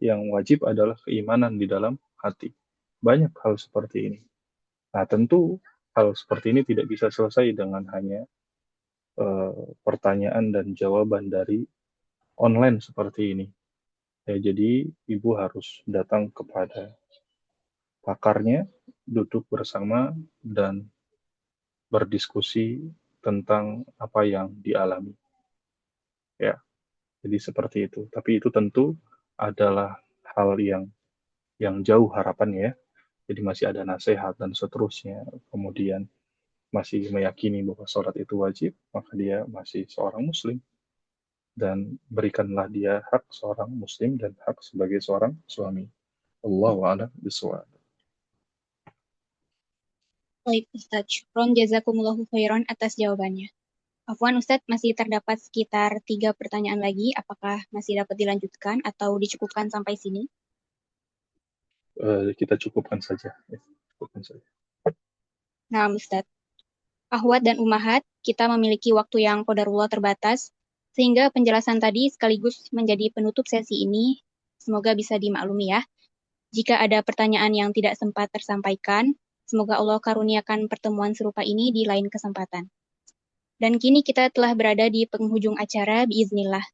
Yang wajib adalah keimanan di dalam hati. Banyak hal seperti ini. Nah, tentu hal seperti ini tidak bisa selesai dengan hanya pertanyaan dan jawaban dari online seperti ini. Ya, jadi ibu harus datang kepada pakarnya, duduk bersama dan berdiskusi tentang apa yang dialami. Ya, jadi seperti itu. Tapi itu tentu adalah hal yang jauh harapannya ya. Jadi masih ada nasihat dan seterusnya. Kemudian masih meyakini bahwa sholat itu wajib, maka dia masih seorang muslim. Dan berikanlah dia hak seorang muslim dan hak sebagai seorang suami. Allahu a'lam bishawab. Baik, Ustadz. Syukron jazakumullahu khairan atas jawabannya. Afwan, Ustadz, masih terdapat sekitar 3 pertanyaan lagi. Apakah masih dapat dilanjutkan atau dicukupkan sampai sini? Kita cukupkan saja. Ya, cukupkan saja. Nah, Ustadz. Ahwat dan Umahat, kita memiliki waktu yang qadarullah terbatas, sehingga penjelasan tadi sekaligus menjadi penutup sesi ini. Semoga bisa dimaklumi ya. Jika ada pertanyaan yang tidak sempat tersampaikan, semoga Allah karuniakan pertemuan serupa ini di lain kesempatan. Dan kini kita telah berada di penghujung acara biiznillah.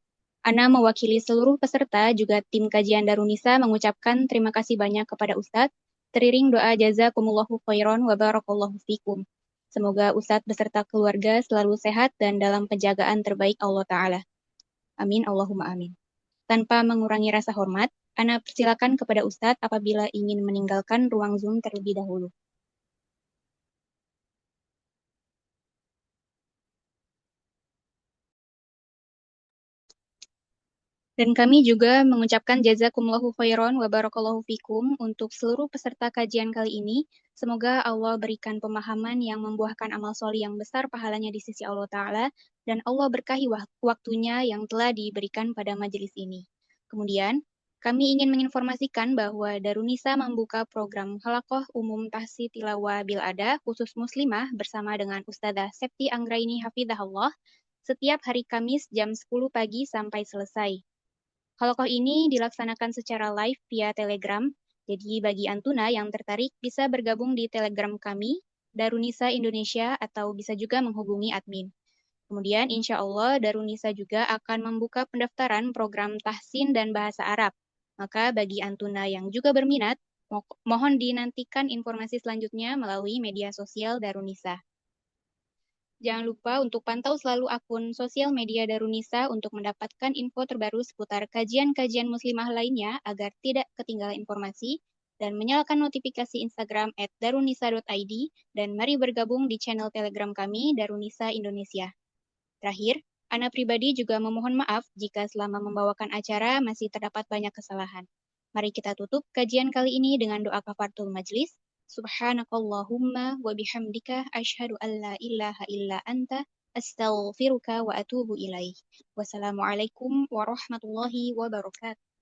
Ana mewakili seluruh peserta juga tim kajian Darunisa mengucapkan terima kasih banyak kepada Ustadz, teriring doa jazakumullahu khairan wa barakallahu fikum. Semoga Ustadz beserta keluarga selalu sehat dan dalam penjagaan terbaik Allah Ta'ala. Amin, Allahumma amin. Tanpa mengurangi rasa hormat, Ana persilakan kepada Ustadz apabila ingin meninggalkan ruang Zoom terlebih dahulu. Dan kami juga mengucapkan jazakumullahu khairan wa barakallahu fikum untuk seluruh peserta kajian kali ini. Semoga Allah berikan pemahaman yang membuahkan amal soleh yang besar pahalanya di sisi Allah Ta'ala, dan Allah berkahi waktunya yang telah diberikan pada majelis ini. Kemudian, kami ingin menginformasikan bahwa Darunisa membuka program Halaqah Umum Tahsi Tilawah Bil'ada khusus muslimah bersama dengan Ustadzah Septi Anggraini Hafidahullah setiap hari Kamis jam 10 pagi sampai selesai. Halokoh ini dilaksanakan secara live via Telegram, jadi bagi Antuna yang tertarik bisa bergabung di Telegram kami, Darunisa Indonesia, atau bisa juga menghubungi admin. Kemudian insya Allah Darunisa juga akan membuka pendaftaran program Tahsin dan Bahasa Arab. Maka bagi Antuna yang juga berminat, mohon dinantikan informasi selanjutnya melalui media sosial Darunisa. Jangan lupa untuk pantau selalu akun sosial media Darunisa untuk mendapatkan info terbaru seputar kajian-kajian muslimah lainnya agar tidak ketinggalan informasi, dan menyalakan notifikasi Instagram @darunisa.id, dan mari bergabung di channel Telegram kami Darunisa Indonesia. Terakhir, Ana pribadi juga memohon maaf jika selama membawakan acara masih terdapat banyak kesalahan. Mari kita tutup kajian kali ini dengan doa kafaratul majlis. Subhanakallahumma wa bihamdika asyhadu an la ilaha illa anta astaghfiruka wa atubu ilaih. Wassalamualaikum warahmatullahi wabarakatuh.